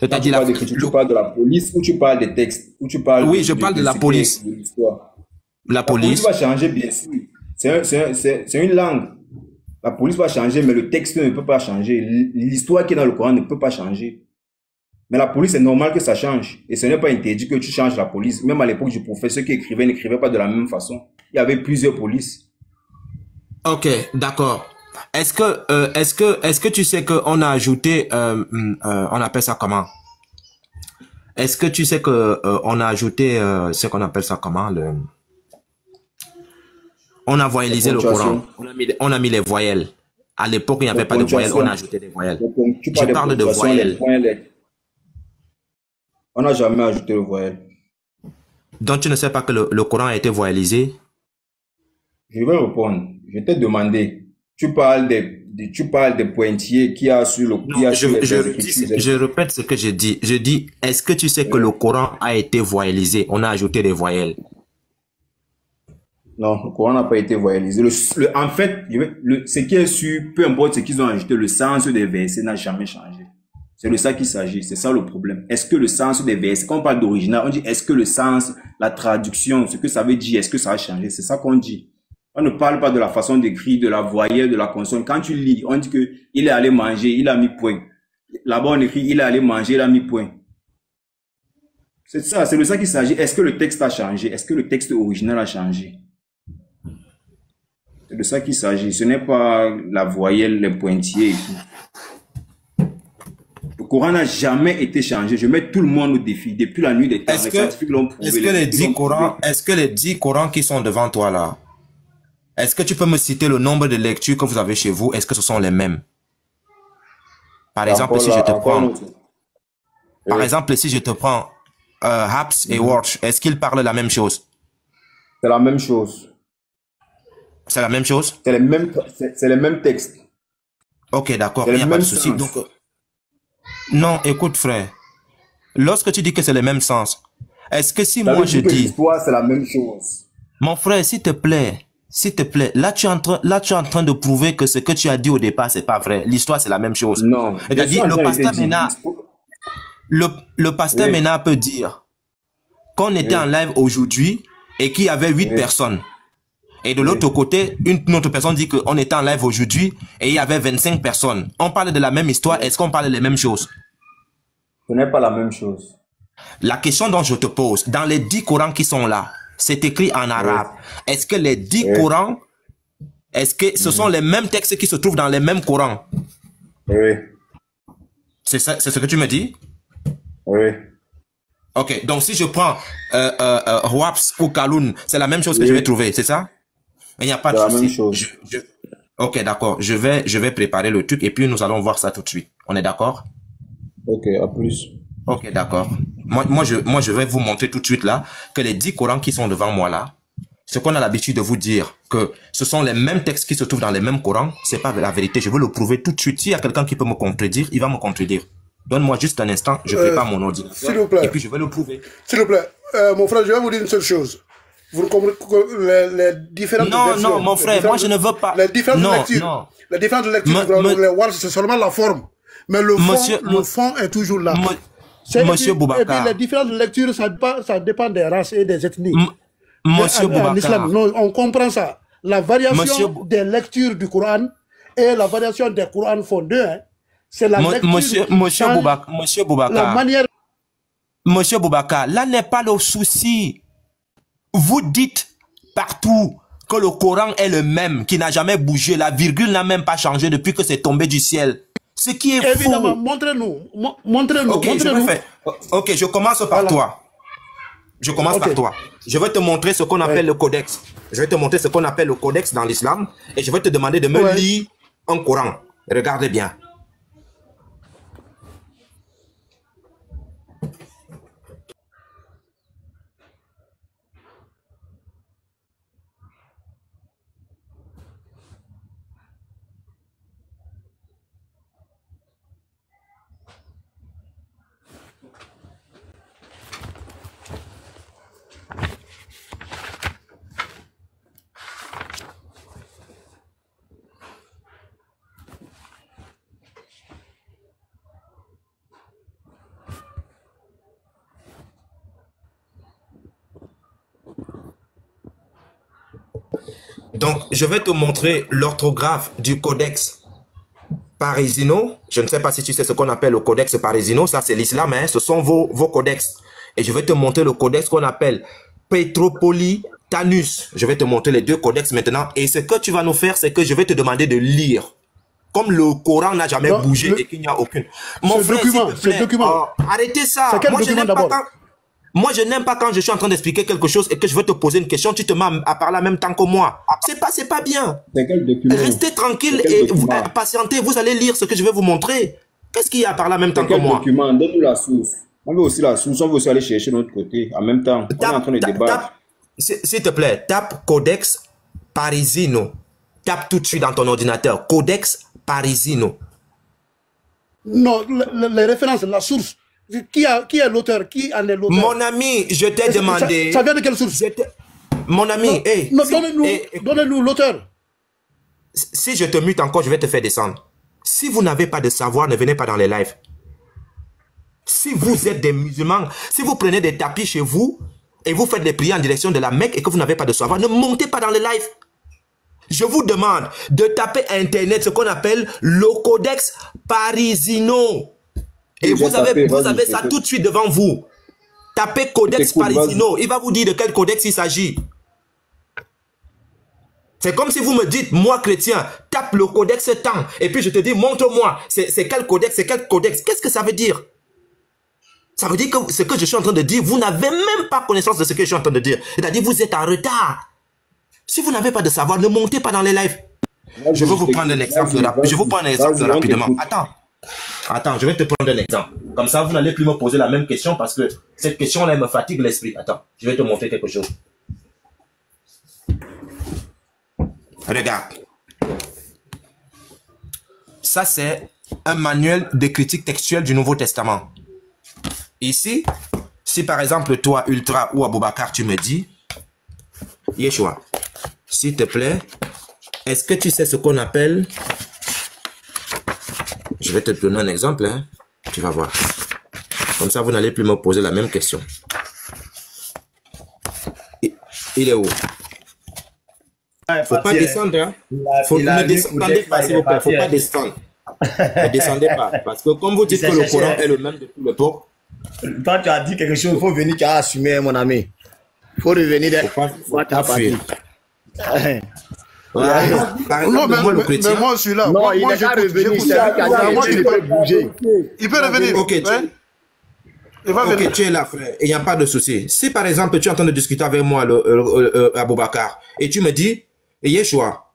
Speaker 5: C'est-à-dire tu parles de la police ou tu parles des textes ou tu parles
Speaker 1: je parle de la police. La police
Speaker 5: va changer, bien sûr. C'est une langue. La police va changer, mais le texte ne peut pas changer. L'histoire qui est dans le Coran ne peut pas changer. Mais la police, c'est normal que ça change. Et ce n'est pas interdit que tu changes la police. Même à l'époque du prophète, ceux qui écrivaient n'écrivaient pas de la même façon. Il y avait plusieurs polices. Ok, d'accord. Est-ce que tu sais qu'on a ajouté, on appelle ça comment? Est-ce que tu sais que on a ajouté ce qu'on appelle ça comment? On a voyalisé le Coran. On a mis les voyelles. À l'époque, il n'y avait pas de voyelles. On a ajouté des voyelles. Je parle de voyelles. On n'a jamais ajouté le voyelle.
Speaker 1: Donc, tu ne sais pas que le Coran a été voyalisé?
Speaker 5: Je vais répondre. Je t'ai demandé. Tu parles des pointillés qu'il y a sur le...
Speaker 1: Je répète ce que je dis. Je dis, est-ce que tu sais que le Coran a été voyalisé? On a ajouté des voyelles.
Speaker 5: Non, le Coran n'a pas été voyalisé. En fait, ce qui est sûr, peu importe ce qu'ils ont ajouté, le sens des versets n'a jamais changé. C'est de ça qu'il s'agit. C'est ça le problème. Est-ce que le sens des versets, quand on parle d'original, on dit est-ce que le sens, la traduction, ce que ça veut dire, est-ce que ça a changé? C'est ça qu'on dit. On ne parle pas de la façon d'écrire, de la voyelle, de la consonne. Quand tu lis, on dit que il est allé manger, il a mis point. Là-bas, on écrit il est allé manger, il a mis point. C'est ça, c'est de ça qu'il s'agit. Est-ce que le texte a changé? Est-ce que le texte original a changé? C'est de ça qu'il s'agit. Ce n'est pas la voyelle, les pointillés et tout. Le Coran n'a jamais été changé. Je mets tout le monde au défi depuis la nuit des temps.
Speaker 1: Est-ce que les 10 Corans qui sont devant toi là, est-ce que tu peux me citer le nombre de lectures que vous avez chez vous? Est-ce que ce sont les mêmes? Par exemple, si je te prends... Par exemple, si je te prends Habs et Warsh, est-ce qu'ils parlent la même chose?
Speaker 5: C'est la même chose.
Speaker 1: C'est la même chose?
Speaker 5: C'est les mêmes textes.
Speaker 1: Ok, d'accord, il n'y a pas de souci. Donc, non, écoute frère, lorsque tu dis que c'est le même sens, est-ce que si moi je dis...
Speaker 5: L'histoire, c'est la même chose.
Speaker 1: Mon frère, s'il te plaît, là tu es en train de prouver que ce que tu as dit au départ, c'est pas vrai. L'histoire, c'est la même chose.
Speaker 5: Non.
Speaker 1: C'est-à-dire, le pasteur Mena peut dire qu'on était en live aujourd'hui et qu'il y avait 8 personnes. Et de l'autre côté, une autre personne dit qu'on était en live aujourd'hui et il y avait 25 personnes. On parle de la même histoire, est-ce qu'on parle des mêmes choses?
Speaker 5: Ce n'est pas la même chose.
Speaker 1: La question dont je te pose, dans les 10 Corans qui sont là, c'est écrit en arabe. Est-ce que les 10 Corans, est-ce que ce sont les mêmes textes qui se trouvent dans les mêmes Corans?
Speaker 5: Oui.
Speaker 1: C'est ce que tu me dis?
Speaker 5: Oui.
Speaker 1: Ok, donc si je prends Waps ou Kaloun, c'est la même chose que je vais trouver, c'est ça? Il n'y a pas de souci.
Speaker 5: C'est la même chose.
Speaker 1: Ok, d'accord. Je vais préparer le truc et puis nous allons voir ça tout de suite. On est d'accord?
Speaker 5: Ok, à plus.
Speaker 1: Ok, d'accord. Moi, je vais vous montrer tout de suite là que les 10 Corans qui sont devant moi là, ce qu'on a l'habitude de vous dire, que ce sont les mêmes textes qui se trouvent dans les mêmes Corans, c'est pas la vérité. Je veux le prouver tout de suite. S'il y a quelqu'un qui peut me contredire, il va me contredire. Donne-moi juste un instant, je prépare mon ordinateur.
Speaker 2: S'il vous plaît.
Speaker 1: Et puis je vais le prouver.
Speaker 2: S'il vous plaît, mon frère, je vais vous dire une seule chose. Vous comprenez les différentes versions.
Speaker 1: Non, mon frère, moi je ne veux pas.
Speaker 2: Les différentes lectures. Les différentes lectures, les Wars, c'est seulement la forme. Mais le fond est toujours là.
Speaker 1: Monsieur Boubacar.
Speaker 2: Et puis les différentes lectures, ça dépend des races et des ethnies.
Speaker 1: Monsieur Boubacar.
Speaker 2: En islam, non, on comprend ça. La variation des lectures du Coran et la variation des Corans font deux. Hein. C'est la lecture.
Speaker 1: Monsieur Boubacar.
Speaker 2: La manière.
Speaker 1: Monsieur Boubacar, là n'est pas le souci. Vous dites partout que le Coran est le même, qui n'a jamais bougé. La virgule n'a même pas changé depuis que c'est tombé du ciel. Ce qui est
Speaker 2: évidemment,
Speaker 1: faux.
Speaker 2: Montrez-nous. Montrez-nous.
Speaker 1: Ok, je commence par toi. Je commence par toi. Je vais te montrer ce qu'on appelle le codex. Je vais te montrer ce qu'on appelle le codex dans l'islam. Et je vais te demander de me lire un Coran. Regardez bien. Donc, je vais te montrer l'orthographe du codex Parisino. Je ne sais pas si tu sais ce qu'on appelle le codex Parisino. Ça, c'est l'islam, hein. Ce sont vos codex. Et je vais te montrer le codex qu'on appelle Petropolitanus. Je vais te montrer les deux codex maintenant. Et ce que tu vas nous faire, c'est que je vais te demander de lire. Comme le Coran n'a jamais bougé et qu'il n'y a aucune... Mon frère,
Speaker 2: document.
Speaker 1: Arrêtez ça.
Speaker 2: C'est quel document d'abord?
Speaker 1: Moi, je n'aime pas quand je suis en train d'expliquer quelque chose et que je veux te poser une question, tu te mets à parler en même temps que moi. C'est pas bien. Restez tranquille et patientez, vous allez lire ce que je vais vous montrer. Qu'est-ce qu'il y a à parler en même temps que moi?
Speaker 5: Document, donne-nous la source. On veut aussi la source, on veut aussi aller chercher de l'autre côté. En même temps, on est en train de débattre.
Speaker 1: S'il te plaît, tape Codex Parisino. Tape tout de suite dans ton ordinateur. Codex Parisino.
Speaker 2: Non, les références, la source. Qui est l'auteur? Qui en est l'auteur?
Speaker 1: Mon ami, je t'ai demandé...
Speaker 2: Ça vient de quelle source?
Speaker 1: Mon ami,
Speaker 2: donnez-nous l'auteur.
Speaker 1: Si je te mute encore, je vais te faire descendre. Si vous n'avez pas de savoir, ne venez pas dans les lives. Si vous êtes des musulmans, si vous prenez des tapis chez vous et vous faites des prières en direction de la Mecque et que vous n'avez pas de savoir, ne montez pas dans les lives. Je vous demande de taper Internet ce qu'on appelle le Codex Parisino. Et vous avez ça tout de suite devant vous. Tapez Codex Parisino. Il va vous dire de quel codex il s'agit. C'est comme si vous me dites, moi chrétien, tape le codex tant, et puis je te dis, montre-moi, c'est quel codex, c'est quel codex. Qu'est-ce que ça veut dire? Ça veut dire que ce que je suis en train de dire, vous n'avez même pas connaissance de ce que je suis en train de dire. C'est-à-dire, vous êtes en retard. Si vous n'avez pas de savoir, ne montez pas dans les lives. Je vais vous prendre un exemple, rapidement. Attends, je vais te prendre un exemple. Comme ça, vous n'allez plus me poser la même question parce que cette question-là me fatigue l'esprit. Attends, je vais te montrer quelque chose. Regarde. Ça, c'est un manuel de critique textuelle du Nouveau Testament. Ici, si par exemple, toi, Ultra ou Aboubakar, tu me dis, Yeshua, s'il te plaît, est-ce que tu sais ce qu'on appelle... Je vais te donner un exemple, hein. Tu vas voir. Comme ça, vous n'allez plus me poser la même question. Il est où? Faut pas descendre, hein. Ne descendez pas, s'il vous plaît. Faut pas descendre. Ne descendez pas. Parce que comme vous dites que le Coran est le même depuis le peuple.
Speaker 4: Toi, tu as dit quelque chose, il faut venir, tu as assumé, mon ami. Il faut revenir de...
Speaker 1: Faut pas fuir.
Speaker 2: Non, mais moi, je suis là.
Speaker 4: Non,
Speaker 2: moi,
Speaker 4: il est déjà revenu.
Speaker 2: Il peut
Speaker 4: bouger.
Speaker 2: Il peut revenir.
Speaker 1: Ok, tu es là, frère. Il n'y a pas de souci. Si par exemple, tu es en train de discuter avec moi, Aboubakar, et tu me dis, Yeshua,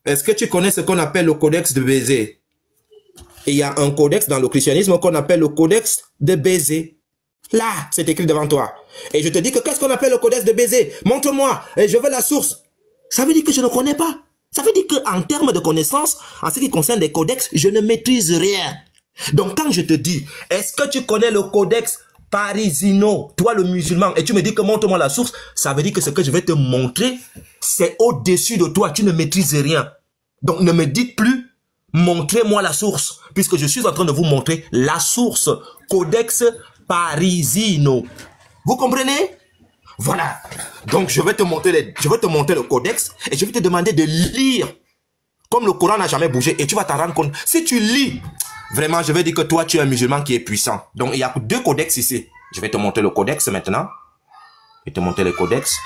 Speaker 1: est-ce que tu connais ce qu'on appelle le codex de baiser? Et il y a un codex dans le christianisme qu'on appelle le codex de baiser. Là, c'est écrit devant toi. Et je te dis que qu'est-ce qu'on appelle le codex de baiser? Montre-moi, et je veux la source. Ça veut dire que je ne connais pas. Ça veut dire qu'en termes de connaissances, en ce qui concerne les codex, je ne maîtrise rien. Donc quand je te dis, est-ce que tu connais le codex Parisino, toi le musulman, et tu me dis que montre-moi la source, ça veut dire que ce que je vais te montrer, c'est au-dessus de toi, tu ne maîtrises rien. Donc ne me dites plus, montrez-moi la source, puisque je suis en train de vous montrer la source, codex Parisino. Vous comprenez? Voilà. Donc je vais te montrer le codex et je vais te demander de lire comme le Coran n'a jamais bougé et tu vas t'en rendre compte. Si tu lis, vraiment, je vais dire que toi, tu es un musulman qui est puissant. Donc il y a 2 codex ici. Je vais te montrer le codex maintenant. Je vais te montrer le codex.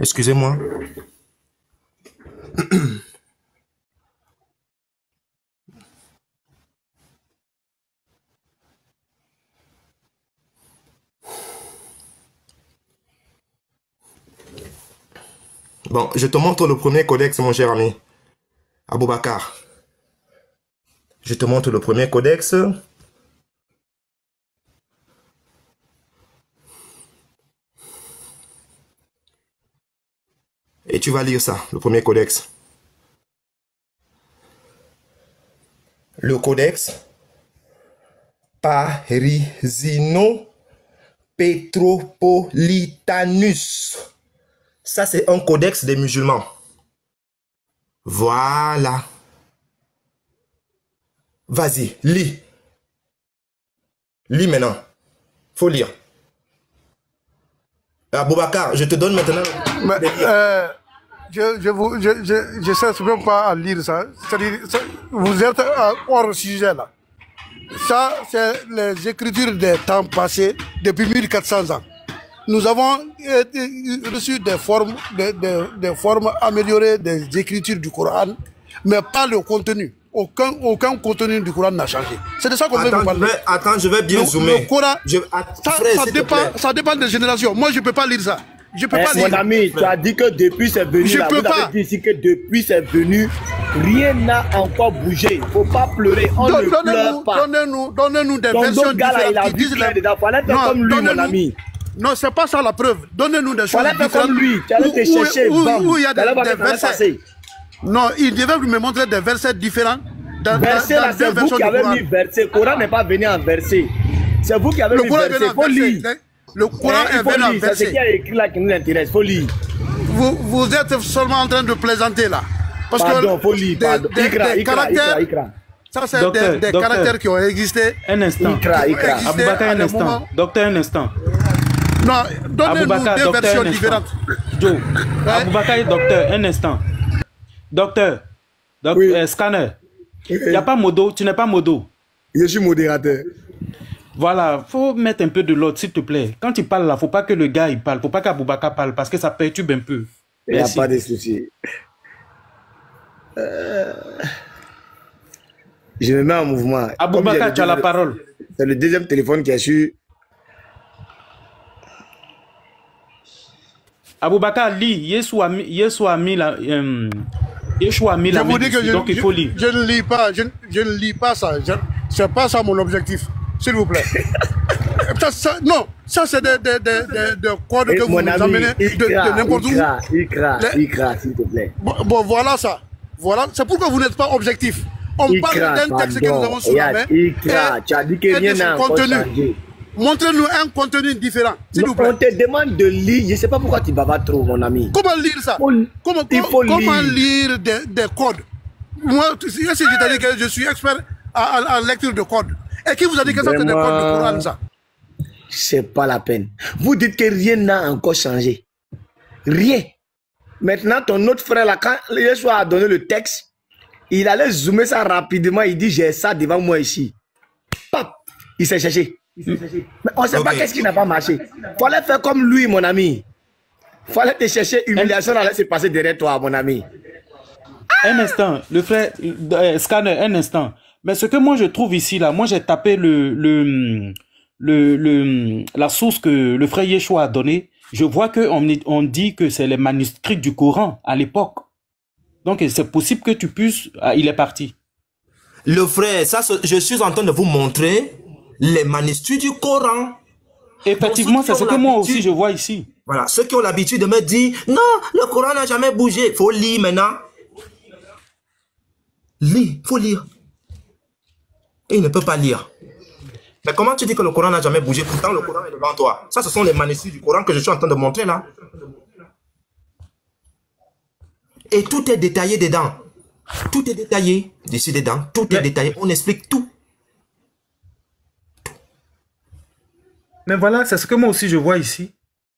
Speaker 1: Excusez-moi. Bon, je te montre le premier codex, mon cher ami. Aboubakar. Je te montre le premier codex. Et tu vas lire ça, le premier codex. Le codex Parisino Petropolitanus. Ça, c'est un codex des musulmans. Voilà. Vas-y, lis. Lis maintenant. Faut lire. Aboubakar, je te donne maintenant...
Speaker 2: Mais, je cherche même pas à lire ça. C'est-à-dire, vous êtes hors sujet là. Ça, c'est les écritures des temps passés, depuis 1400 ans. Nous avons reçu des formes améliorées des écritures du Coran, mais pas le contenu. Aucun contenu du Coran n'a changé. C'est de ça qu'on veut vous parler.
Speaker 1: Attends, je vais bien zoomer.
Speaker 2: Le Coran, ça dépend des générations. Moi, je ne peux pas lire ça. Je peux pas lire.
Speaker 4: Mon ami, tu as dit que depuis c'est venu.
Speaker 2: Je
Speaker 4: là,
Speaker 2: peux
Speaker 4: vous
Speaker 2: pas.
Speaker 4: avez dit ici que depuis c'est venu. Rien n'a encore bougé. Il ne faut pas pleurer. On ne pleure pas.
Speaker 2: Donnez-nous des versions différentes qui disent les...
Speaker 4: comme lui, mon ami.
Speaker 2: Non, c'est pas ça la preuve. Donnez-nous des choses différentes.
Speaker 4: Comme lui. Tu allais te chercher.
Speaker 2: Où il y a des versets. Non, il devait me montrer des versets différents.
Speaker 4: Verset là, c'est vous qui avez mis verset. Le Coran n'est pas venu en verset. C'est vous qui avez mis verset. Il faut lire.
Speaker 2: Le Coran est venu en verset.
Speaker 4: C'est ce qui a écrit là qui nous intéresse. Il faut lire.
Speaker 2: Vous êtes seulement en train de plaisanter là. Parce
Speaker 4: pardon,
Speaker 2: que
Speaker 4: faut lire.
Speaker 2: des caractères, ça c'est des caractères qui ont existé.
Speaker 5: Un instant. Aboubakar, un instant. Docteur, un instant.
Speaker 2: Non, donnez-nous deux versions différentes.
Speaker 5: Joe, Aboubakar, docteur, un instant. Docteur,
Speaker 4: oui.
Speaker 5: Scanner, il n'y a pas modo, tu n'es pas modo.
Speaker 4: Je suis modérateur.
Speaker 5: Voilà, faut mettre un peu de l'ordre, s'il te plaît. Quand il parle là, faut pas que le gars il parle, faut pas qu'Aboubakar parle, parce que ça perturbe un peu.
Speaker 4: Il n'y a pas de souci. Je me mets en mouvement.
Speaker 5: Aboubakar, tu as la parole.
Speaker 4: C'est le deuxième téléphone qui est sur.
Speaker 5: Aboubakar, lis. Yeshua a mis la main dessus, donc il faut lire.
Speaker 2: Je ne lis pas, je ne lis pas ça. C'est pas ça mon objectif, s'il vous plaît. Non, ça c'est des codes que vous nous amenez de n'importe où.
Speaker 4: Ikra, s'il te plaît.
Speaker 2: Bon, voilà ça. Voilà, c'est pourquoi vous n'êtes pas objectif. On parle d'un texte que nous avons sous la main.
Speaker 4: Ikra, tu as dit que rien n'a encore changé.
Speaker 2: Montrez-nous un contenu différent, s'il vous plaît.
Speaker 4: On te demande de lire. Je ne sais pas pourquoi tu bavardes trop, mon ami.
Speaker 2: Comment lire ça? Comment lire des codes? Moi, si je t'ai dit que je suis expert en lecture de codes. Et qui vous a dit que ça c'est des codes de Coran, ça?
Speaker 4: C'est pas la peine. Vous dites que rien n'a encore changé. Rien. Maintenant, ton autre frère, là, quand Yeshua a donné le texte, il allait zoomer ça rapidement. Il dit, j'ai ça devant moi ici. Pop! Il s'est cherché. Mais on ne sait pas qu'est-ce qui n'a pas marché. Fallait faire comme lui, mon ami. Fallait te chercher humiliation, allait se passer derrière toi, mon ami.
Speaker 5: Un instant, le frère Scanner, un instant. Mais ce que moi je trouve ici, là, moi j'ai tapé la source que le frère Yeshua a donnée. Je vois qu'on dit que c'est les manuscrits du Coran à l'époque. Donc c'est possible que tu puisses... Ah, il est parti.
Speaker 1: Le frère, ça, je suis en train de vous montrer les manuscrits du Coran.
Speaker 5: Effectivement, c'est ce que moi aussi je vois ici.
Speaker 1: Voilà, ceux qui ont l'habitude de me dire, non, le Coran n'a jamais bougé. Il faut lire maintenant. Lire, il faut lire. Et il ne peut pas lire. Mais comment tu dis que le Coran n'a jamais bougé? Pourtant, le Coran est devant toi. Ça, ce sont les manuscrits du Coran que je suis en train de montrer là. Et tout est détaillé dedans. Tout est détaillé. D'ici dedans, tout est détaillé. On explique tout.
Speaker 5: Mais voilà, c'est ce que moi aussi je vois ici.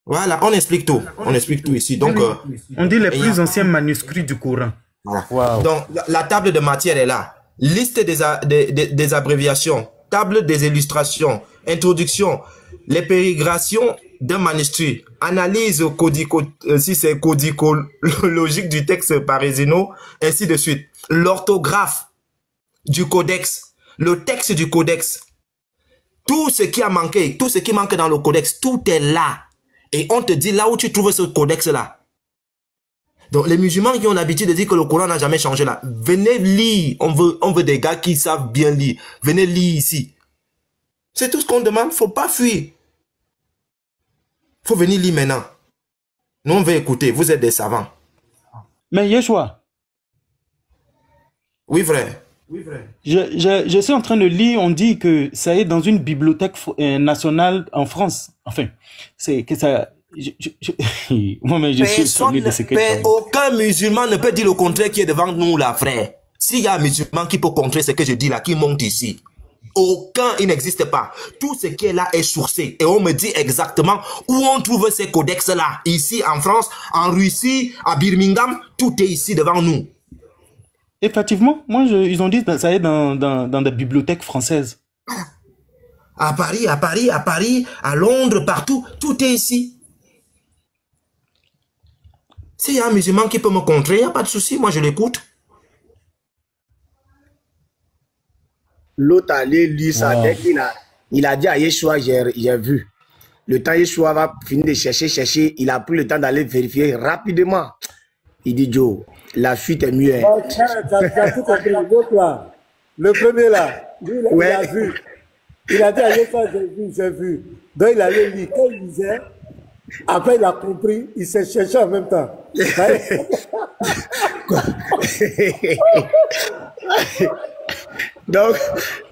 Speaker 1: Voilà, on explique tout. On explique tout ici. Donc,
Speaker 5: on dit les plus anciens manuscrits du Coran.
Speaker 1: Voilà. Wow. Donc, la table de matière est là. Liste des abréviations. Table des illustrations. Introduction. Les périgrations d'un manuscrit. Analyse si c'est codicologique du texte parisino, ainsi de suite. L'orthographe du codex. Le texte du codex. Tout ce qui a manqué, tout ce qui manque dans le codex, tout est là. Et on te dit là où tu trouves ce codex-là. Donc les musulmans qui ont l'habitude de dire que le Coran n'a jamais changé là, venez lire. On veut des gars qui savent bien lire. Venez lire ici. C'est tout ce qu'on demande. Faut pas fuir. Faut venir lire maintenant. Nous on veut écouter. Vous êtes des savants.
Speaker 5: Mais Yeshua.
Speaker 1: Oui, vrai.
Speaker 5: Je suis en train de lire, on dit que ça est dans une bibliothèque nationale en France. Enfin, c'est que ça... Moi-même, je suis étonné de ce que
Speaker 1: aucun musulman ne peut dire le contraire qui est devant nous, là, frère. S'il y a un musulman qui peut contrer ce que je dis là, qui monte ici, aucun, il n'existe pas. Tout ce qui est là est sourcé. Et on me dit exactement où on trouve ces codex-là. Ici, en France, en Russie, à Birmingham, tout est ici devant nous.
Speaker 5: Effectivement, moi, ils ont dit que ça est dans des bibliothèques françaises.
Speaker 1: À Paris, à Londres, partout, tout est ici. S'il y a un musulman qui peut me contrer, il n'y a pas de souci, moi je l'écoute.
Speaker 4: L'autre allait lire ça, dès qu'il a dit à Yeshua, j'ai vu. Le temps Yeshua va finir de chercher, il a pris le temps d'aller vérifier rapidement. Il dit Joe, la fuite est mieux.
Speaker 3: Oh, tu as tout compris. L'autre là, le premier là, lui, il a vu. Il a dit à l'autre, j'ai vu. Donc il allait lire. Quand il lisait, après il a compris, il s'est cherché en même temps.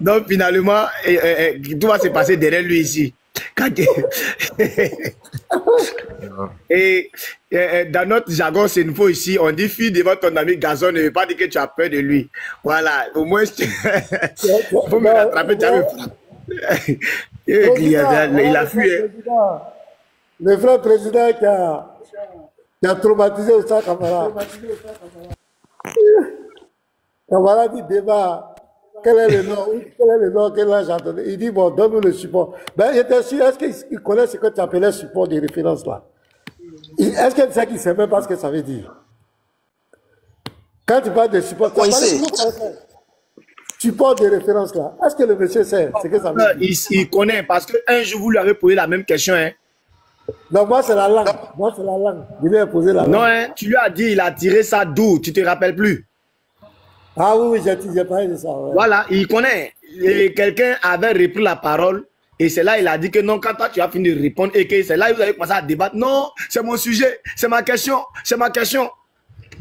Speaker 4: donc finalement, tout va se passer derrière lui ici. Et dans notre jargon, c'est une fois ici, on dit fuis devant ton ami gazon, ne veut pas dire que tu as peur de lui. Voilà, au moins, faut me rattraper, tu as me frappé. Il a fui.
Speaker 3: Le frère président qui a traumatisé Oustaz Camara. Camara dit débat. Quel est le nom qu'il a entendu? Il dit, bon, donne-nous le support. Ben, il était sûr, est-ce qu'il connaît ce que tu appelais support de référence là? Est-ce qu'il sait qu'il ne sait même pas ce que ça veut dire? Quand tu parles de support, support de référence là, est-ce que le monsieur sait ce que ça veut dire?
Speaker 4: Il connaît, parce qu'un jour, vous lui avez posé la même question. Hein.
Speaker 3: Non, moi, c'est la langue. Moi, c'est la langue. Je lui ai posé la langue.
Speaker 4: Non, hein, tu lui as dit, il a tiré ça d'où? Tu te rappelles plus?
Speaker 3: Ah oui, j'ai parlé de ça. Ouais.
Speaker 4: Voilà, il connaît. Quelqu'un avait repris la parole et c'est là il a dit que non, quand toi tu as fini de répondre et que c'est là vous avez commencé à débattre. Non, c'est mon sujet, c'est ma question, c'est ma question.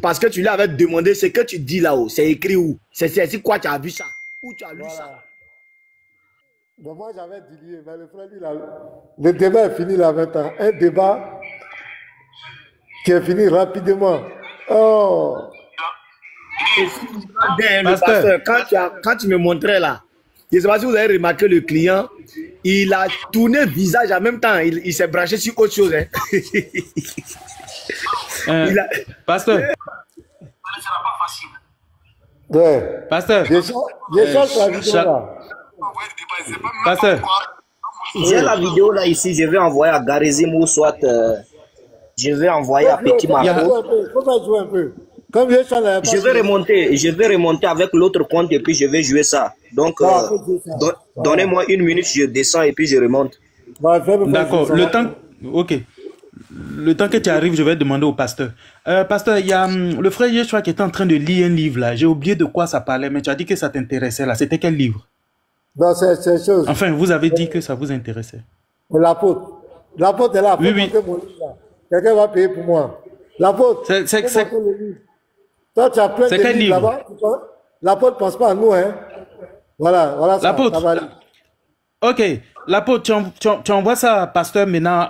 Speaker 4: Parce que tu lui avais demandé ce que tu dis là-haut, c'est écrit où? C'est quoi tu as vu ça? Où tu as lu ça?
Speaker 3: Donc moi j'avais dit, mais le frère dit là, le débat est fini là maintenant. Un débat qui est fini rapidement. Oh!
Speaker 4: Pasteur, quand tu me montrais là, je ne sais pas si vous avez remarqué le client, il a tourné le visage en même temps, il s'est branché sur autre chose. Hein.
Speaker 6: Pasteur.
Speaker 3: Ça sera pas facile. Ouais.
Speaker 6: Pasteur.
Speaker 4: Pasteur. J'ai la vidéo là ici, je vais envoyer à Garizim ou soit je vais envoyer à Petit Marco.
Speaker 3: Faut jouer un peu.
Speaker 4: Je vais remonter avec l'autre compte et puis je vais jouer ça. Donc, donnez-moi une minute, je descends et puis je remonte.
Speaker 6: D'accord. Le temps que tu arrives, je vais demander au pasteur. Pasteur, il y a le frère Yeshua qui était en train de lire un livre là. J'ai oublié de quoi ça parlait, mais tu as dit que ça t'intéressait là. C'était quel livre?
Speaker 3: Non, c'est chose.
Speaker 6: Enfin, vous avez dit que ça vous intéressait.
Speaker 3: L'apôtre. L'apôtre est là.
Speaker 6: Oui.
Speaker 3: Quelqu'un va payer pour moi. L'apôtre. Toi, tu as plein de livres là-bas. L'apôtre ne pense pas à nous, hein. Voilà ça.
Speaker 6: L'apôtre. Ok, l'apôtre, tu envoies ça à pasteur maintenant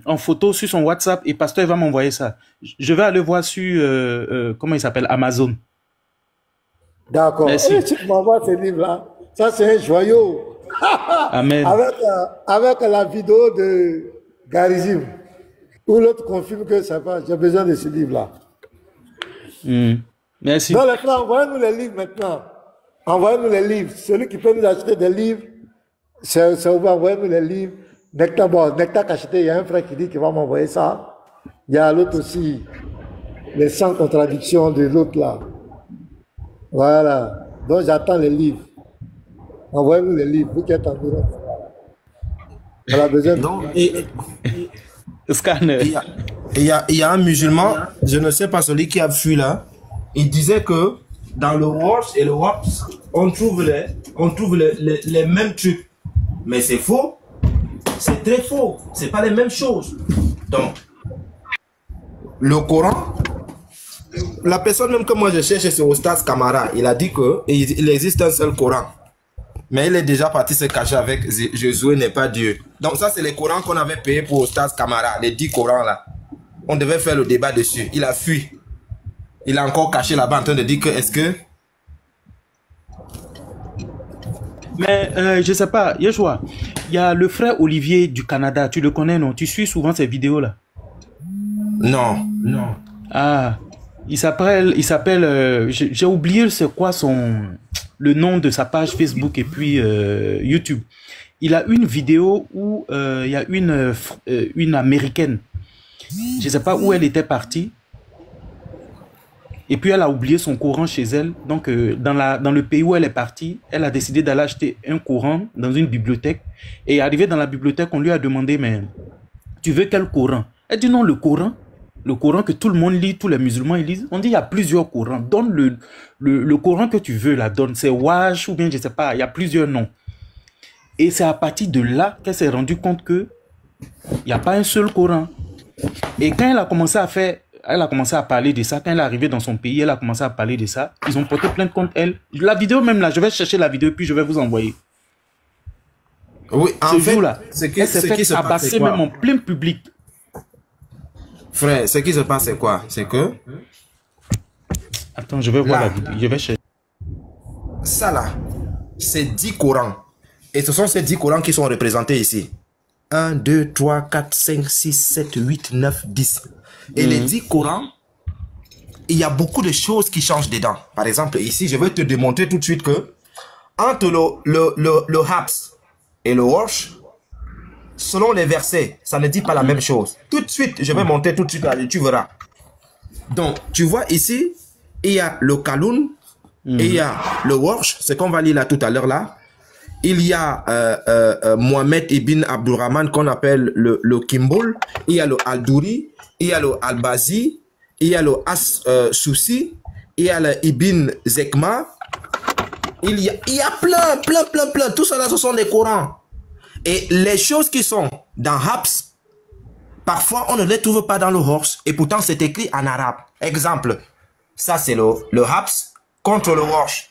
Speaker 6: en photo sur son WhatsApp et pasteur va m'envoyer ça. Je vais aller voir sur, comment il s'appelle, Amazon.
Speaker 3: D'accord.
Speaker 6: Merci.
Speaker 3: Tu m'envoies ces livres-là. Ça, c'est un joyau.
Speaker 6: Amen.
Speaker 3: Avec la vidéo de Garizim, où l'autre confirme que ça va. J'ai besoin de ce livre-là.
Speaker 6: Merci.
Speaker 3: Non, les frères, envoyez-nous les livres maintenant. Envoyez-nous les livres. Celui qui peut nous acheter des livres, c'est ouvert. Envoyez-nous les livres. Nectar Cacheté, il y a un frère qui dit qu'il va m'envoyer ça. Il y a l'autre aussi. Les 100 contradictions de l'autre là. Voilà. Donc j'attends les livres. Envoyez-nous les livres. Vous qui êtes en Europe. On a besoin de...
Speaker 6: Scanner.
Speaker 1: Il y a un musulman, je ne sais pas celui qui a fui là, il disait que dans le Wars et le Waps, on trouve les mêmes trucs. Mais c'est faux. C'est très faux. C'est pas les mêmes choses. Donc, le Coran, la personne même que moi je cherche, c'est Oustaz Camara. Il a dit qu'il existe un seul Coran. Mais il est déjà parti se cacher avec Jésus n'est pas Dieu. Donc ça, c'est les Corans qu'on avait payé pour Oustaz Camara, les 10 Corans là. On devait faire le débat dessus. Il a fui. Il a encore caché là-bas en train de dire que est-ce que...
Speaker 6: Mais je sais pas, Yeshua, il y a le frère Olivier du Canada, tu le connais non? Tu suis souvent ces vidéos là?
Speaker 1: Non.
Speaker 6: Ah, il s'appelle, j'ai oublié c'est quoi le nom de sa page Facebook et puis YouTube. Il a une vidéo où il y a une américaine. Je sais pas où elle était partie. Et puis elle a oublié son Coran chez elle. Donc dans le pays où elle est partie, elle a décidé d'aller acheter un Coran dans une bibliothèque. Et arrivée dans la bibliothèque, on lui a demandé, mais tu veux quel Coran? Elle dit non, le Coran
Speaker 7: le Coran que tout le monde lit, tous les musulmans ils lisent. On dit il y a plusieurs Corans. Donne le Coran que tu veux, la donne. C'est Wash ou bien je sais pas, il y a plusieurs noms. Et c'est à partir de là qu'elle s'est rendue compte que il n'y a pas un seul Coran. Et quand elle a commencé à parler de ça, quand elle est arrivée dans son pays, elle a commencé à parler de ça. Ils ont porté plainte contre elle. La vidéo même là, je vais chercher la vidéo puis je vais vous envoyer.
Speaker 1: Oui, en fait,
Speaker 7: elle s'est fait abasser même en plein public.
Speaker 1: Frère, ce qui se passe, c'est quoi? C'est que...
Speaker 7: Attends, je vais voir la vidéo. Je vais chercher.
Speaker 1: Ça là, c'est 10 Corans. Et ce sont ces 10 Corans qui sont représentés ici. 1, 2, 3, 4, 5, 6, 7, 8, 9, 10. Et les 10 Corans, il y a beaucoup de choses qui changent dedans. Par exemple, ici, je vais te démontrer tout de suite que entre le Habs et le Warsh, selon les versets, ça ne dit pas la même chose. Tout de suite, je vais monter tout de suite là, tu verras. Donc, tu vois ici, il y a le Kaloun, et il y a le Warsh, ce qu'on va lire là tout à l'heure là. Il y a Mohamed ibn Abdurrahman qu'on appelle le Kimbul, il y a le Al-Douri, il y a le Al-Bazi, il y a le As-Soussi, il y a le Ibn Zekma, il y a plein. Tout ça là, ce sont des Corans. Et les choses qui sont dans Habs, parfois on ne les trouve pas dans le Warsh, et pourtant c'est écrit en arabe. Exemple, ça c'est le Habs contre le Warsh.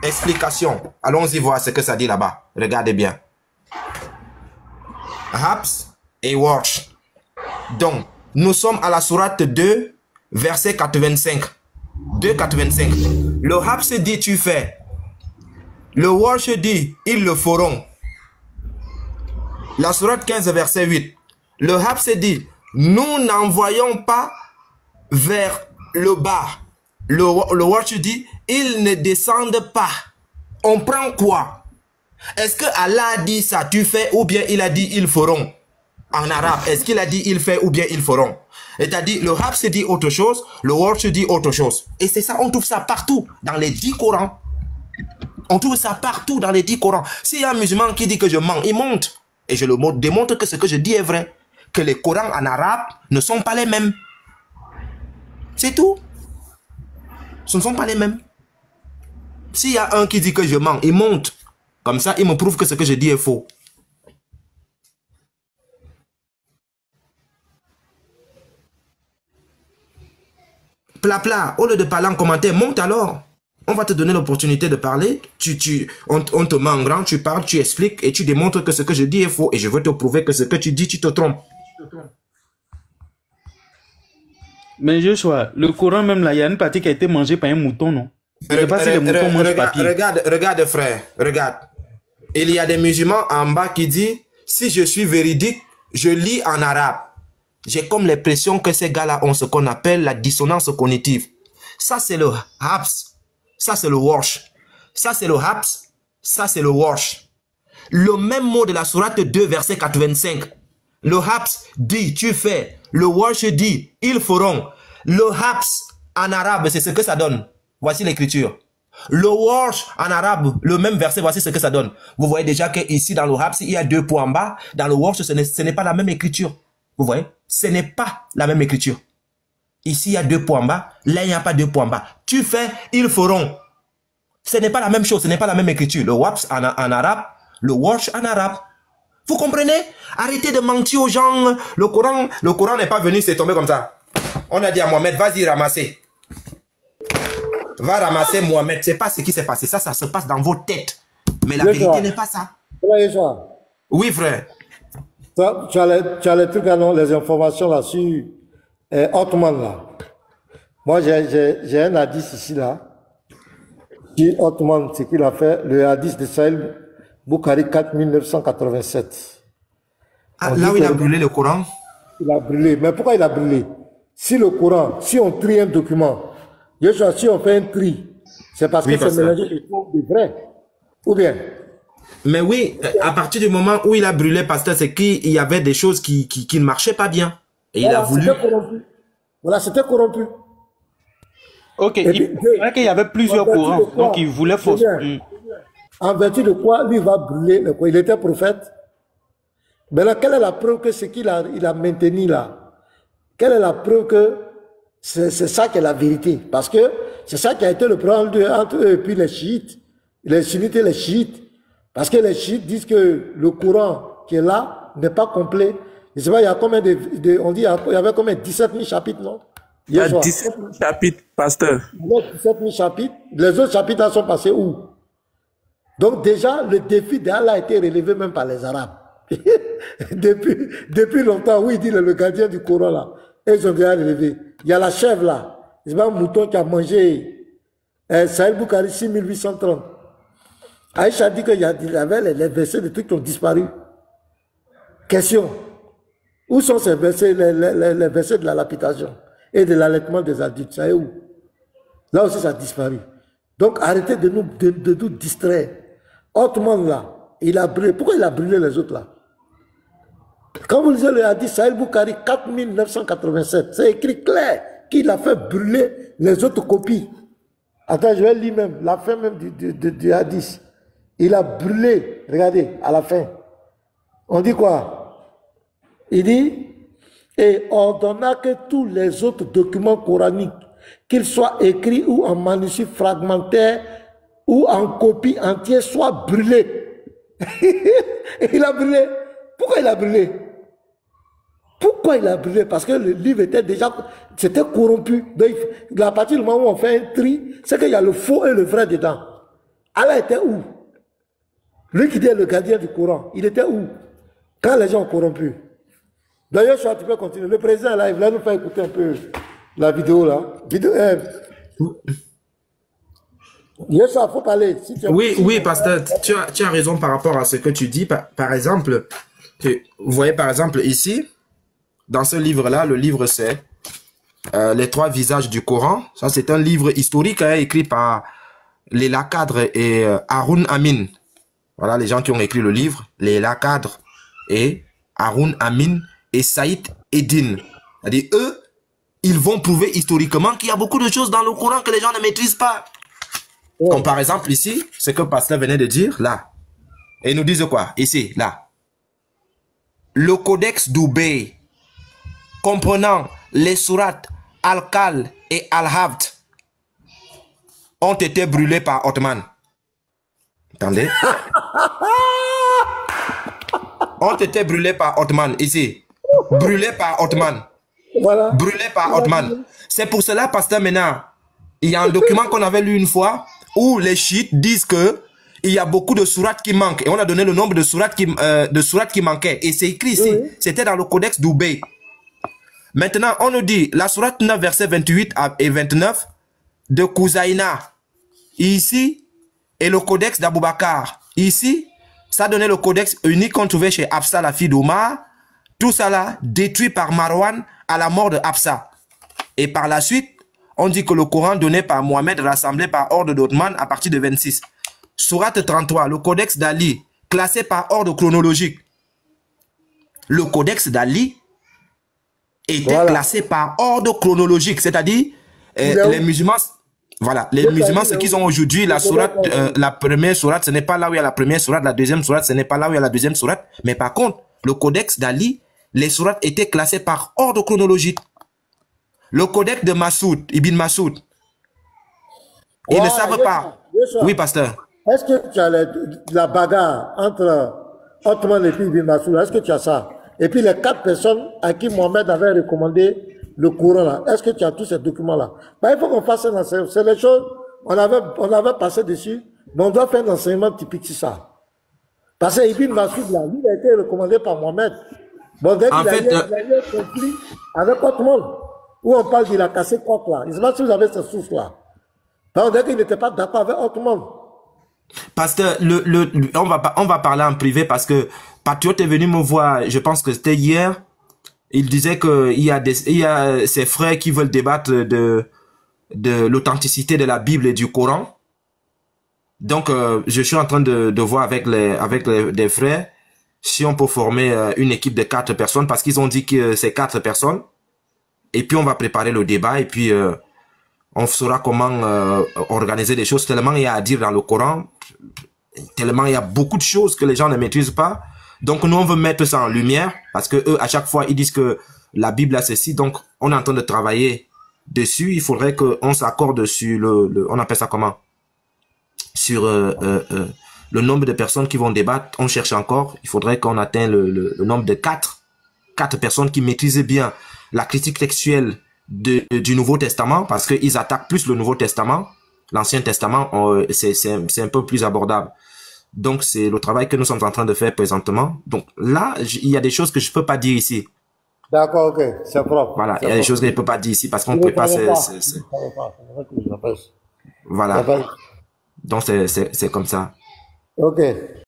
Speaker 1: Explication. Allons-y voir ce que ça dit là-bas. Regardez bien. Habs et Warsh. Donc, nous sommes à la sourate 2, verset 85. 2,85. Le Habs dit tu fais. Le Warsh dit ils le feront. La sourate 15, verset 8. Le Habs dit nous n'envoyons pas vers le bas. Le Warsh dit ils ne descendent pas. On prend quoi? Est-ce que Allah dit ça, tu fais, ou bien il a dit ils feront? En arabe, est-ce qu'il a dit il fait ou bien ils feront? C'est-à-dire, le Habs dit autre chose, le Warsh dit autre chose. Et c'est ça, on trouve ça partout, dans les 10 Corans. On trouve ça partout dans les 10 Corans. S'il y a un musulman qui dit que je mens, il monte. Et je le démontre que ce que je dis est vrai. Que les Corans en arabe ne sont pas les mêmes. C'est tout. Ce ne sont pas les mêmes. S'il y a un qui dit que je mens, il monte. Comme ça, il me prouve que ce que je dis est faux. Plat, au lieu de parler en commentaire, monte alors. On va te donner l'opportunité de parler. On te met en grand, tu parles, tu expliques et tu démontres que ce que je dis est faux. Et je veux te prouver que ce que tu dis, tu te trompes.
Speaker 7: Mais Joshua, le Coran même là, il y a une partie qui a été mangée par un mouton, non? Je ne sais pas si les moutons mangent papier.
Speaker 1: Regarde frère, regarde. Il y a des musulmans en bas qui disent, si je suis véridique, je lis en arabe. J'ai comme l'impression que ces gars-là ont ce qu'on appelle la dissonance cognitive. Ça c'est le Habs, ça c'est le Warsh. Ça c'est le Habs, ça c'est le Warsh. Le même mot de la sourate 2, verset 85. Le Habs dit, tu fais. Le Warsh dit, ils feront. Le Habs en arabe, c'est ce que ça donne. Voici l'écriture. Le Warsh en arabe, le même verset, voici ce que ça donne. Vous voyez déjà qu'ici dans le Habs, il y a 2 points en bas. Dans le Warsh, ce n'est pas la même écriture. Vous voyez? Ce n'est pas la même écriture. Ici, il y a 2 points en bas. Là, il n'y a pas 2 points en bas. Tu fais, ils feront. Ce n'est pas la même chose, ce n'est pas la même écriture. Le Habs en arabe, le Warsh en arabe. Vous comprenez? Arrêtez de mentir aux gens. Le Coran n'est pas venu, c'est tombé comme ça. On a dit à Mohamed, vas-y ramasser. Va ramasser Mohamed. C'est pas ce qui s'est passé. Ça se passe dans vos têtes. Mais la vérité n'est pas ça. Oui, frère.
Speaker 3: Tu as les trucs, les informations là sur Ottoman là. Moi, j'ai un hadith ici là. Sur Ottoman, c'est qu'il a fait le hadith de Sahel Bukhari 4987.
Speaker 1: Ah, là où il a brûlé le Coran?
Speaker 3: Il a brûlé. Mais pourquoi il a brûlé? Si le Coran, si on trie un document, si on fait un tri, c'est parce que c'est mélangé de faux de vrai. Ou bien?
Speaker 1: Mais oui, à partir du moment où il a brûlé, pasteur, c'est qu'il y avait des choses qui ne marchaient pas bien. Et il a voulu...
Speaker 3: Voilà, c'était corrompu.
Speaker 7: Ok, il paraît qu'il y avait plusieurs courants, donc il voulait fausser.
Speaker 3: En vertu de quoi lui va brûler le Coran? Il était prophète. Mais là, quelle est la preuve que ce qu'il a maintenu là, Quelle est la preuve que c'est ça qui est la vérité? Parce que c'est ça qui a été le problème entre eux et puis les chiites, les sunnites et les chiites. Parce que les chiites disent que le Coran qui est là n'est pas complet. Je sais pas, il y a combien on dit, il y avait combien? 17 000 chapitres, non?
Speaker 8: Il y a 17 000 chapitres, pasteur.
Speaker 3: Il y a 17 000 chapitres. Les autres chapitres là sont passés où? Donc déjà, le défi d'Allah a été relevé même par les Arabes. depuis longtemps, oui, il dit le gardien du Coran là. Et ils ont déjà relevé. Il y a la chèvre là. C'est pas un mouton qui a mangé Sahel Bukhari 6830. Aïcha dit qu'il y avait les versets de trucs qui ont disparu. Question. Où sont ces versets, les versets de la lapidation et de l'allaitement des adultes? Ça est où? Là aussi, ça a disparu. Donc, arrêtez de nous distraire. Ottoman, là, il a brûlé. Pourquoi il a brûlé les autres, là? Quand vous lisez le hadith, Sahel Bukhari 4987, c'est écrit clair qu'il a fait brûler les autres copies. Attends, je vais lire même, la fin même du hadith. Il a brûlé, regardez, à la fin. On dit quoi? Il dit, et ordonna que tous les autres documents coraniques, qu'ils soient écrits ou en manuscrit fragmentaire ou en copie entière, soient brûlés. Et il a brûlé. Pourquoi il a brûlé? Pourquoi il a brûlé? Parce que le livre était déjà, c'était corrompu. Donc, à partir du moment où on fait un tri, c'est qu'il y a le faux et le vrai dedans. Allah était où? Lui qui dit le gardien du Coran, il était où? Quand les gens ont corrompu. D'ailleurs, tu peux continuer. Le président là, il va nous faire écouter un peu la vidéo là. Yes, il faut parler. Si
Speaker 1: oui, pasteur, tu as raison par rapport à ce que tu dis. Par exemple, vous voyez par exemple ici, dans ce livre-là, le livre c'est Les trois visages du Coran. Ça, c'est un livre historique écrit par Léla Kadr et Haroun Amin. Voilà les gens qui ont écrit le livre, Léla Kadr et Haroun Amin et Saïd Eddin. C'est-à-dire, eux, ils vont prouver historiquement qu'il y a beaucoup de choses dans le Coran que les gens ne maîtrisent pas. Ouais. Comme par exemple ici, ce que le pasteur venait de dire, là. Et ils nous disent quoi? Ici, là. Le codex d'Ubay, comprenant les sourates Al-Kal et Al-Habd, ont été brûlés par Ottoman. Attendez. Ont été brûlés par Ottoman, ici. Brûlés par Ottoman.
Speaker 3: Voilà.
Speaker 1: Brûlés par Ottoman. C'est pour cela, pasteur, maintenant, il y a un document qu'on avait lu une fois où les chiites disent que il y a beaucoup de sourates qui manquent. Et on a donné le nombre de sourates qui manquaient. Et c'est écrit ici. Oui. C'était dans le codex d'Ubay. Maintenant, on nous dit la sourate 9, versets 28 et 29 de Kouzaïna. Ici, et le codex d'Abou Bakar. Ici, ça donnait le codex unique qu'on trouvait chez Hafsa, la fille d'Omar. Tout ça là, détruit par Marwan à la mort de Hafsa. Et par la suite, on dit que le Coran donné par Mohamed, rassemblé par ordre d'Othman à partir de 26. Sourate 33, le codex d'Ali, classé par ordre chronologique. Le codex d'Ali était classé par ordre chronologique, c'est-à-dire les musulmans, voilà, les musulmans, ce qu'ils ont aujourd'hui, la sourate, la première sourate, ce n'est pas là où il y a la première sourate, la deuxième sourate, ce n'est pas là où il y a la deuxième sourate, mais par contre, le codex d'Ali, les sourates étaient classées par ordre chronologique. Le codex de Massoud, Ibn Massoud, ils ne savent pas. Oui, pasteur.
Speaker 3: Est-ce que tu as la bagarre entre Ottoman et Ibn Massoud? Est-ce que tu as ça? Et puis les 4 personnes à qui Mohamed avait recommandé le Coran là. Est-ce que tu as tous ces documents-là? Ben, il faut qu'on fasse un enseignement. C'est les choses, on avait passé dessus, mais on doit faire un enseignement typique sur ça. Parce que Ibn Massoud là, lui, il a été recommandé par Mohamed. Bon, dès qu'il a eu un conflit avec Ottoman, où on parle qu'il a cassé coq là. Je ne sais pas si vous avez cette source-là. On dirait qu'il n'était pas d'accord avec Ottoman.
Speaker 1: Pasteur, on va parler en privé parce que Patriote est venu me voir, je pense que c'était hier. Il disait qu'il y a ses frères qui veulent débattre de l'authenticité de la Bible et du Coran. Donc, je suis en train de voir avec des frères si on peut former une équipe de 4 personnes parce qu'ils ont dit que c'est 4 personnes. Et puis, on va préparer le débat et puis on saura comment organiser les choses. Tellement il y a à dire dans le Coran, tellement il y a beaucoup de choses que les gens ne maîtrisent pas. Donc, nous, on veut mettre ça en lumière parce que eux, à chaque fois, ils disent que la Bible a ceci. Donc, on est en train de travailler dessus. Il faudrait qu'on s'accorde sur on appelle ça comment? Sur le nombre de personnes qui vont débattre. On cherche encore. Il faudrait qu'on atteigne le nombre de 4 personnes qui maîtrisent bien la critique textuelle du Nouveau Testament, parce qu'ils attaquent plus le Nouveau Testament. L'Ancien Testament, c'est un peu plus abordable. Donc, c'est le travail que nous sommes en train de faire présentement. Donc, là, il y a des choses que je peux pas dire ici.
Speaker 3: D'accord, ok, c'est propre.
Speaker 1: Voilà, il y a des choses que je peux pas dire ici parce qu'on peut pas. Voilà. Donc, c'est comme ça.
Speaker 3: Ok.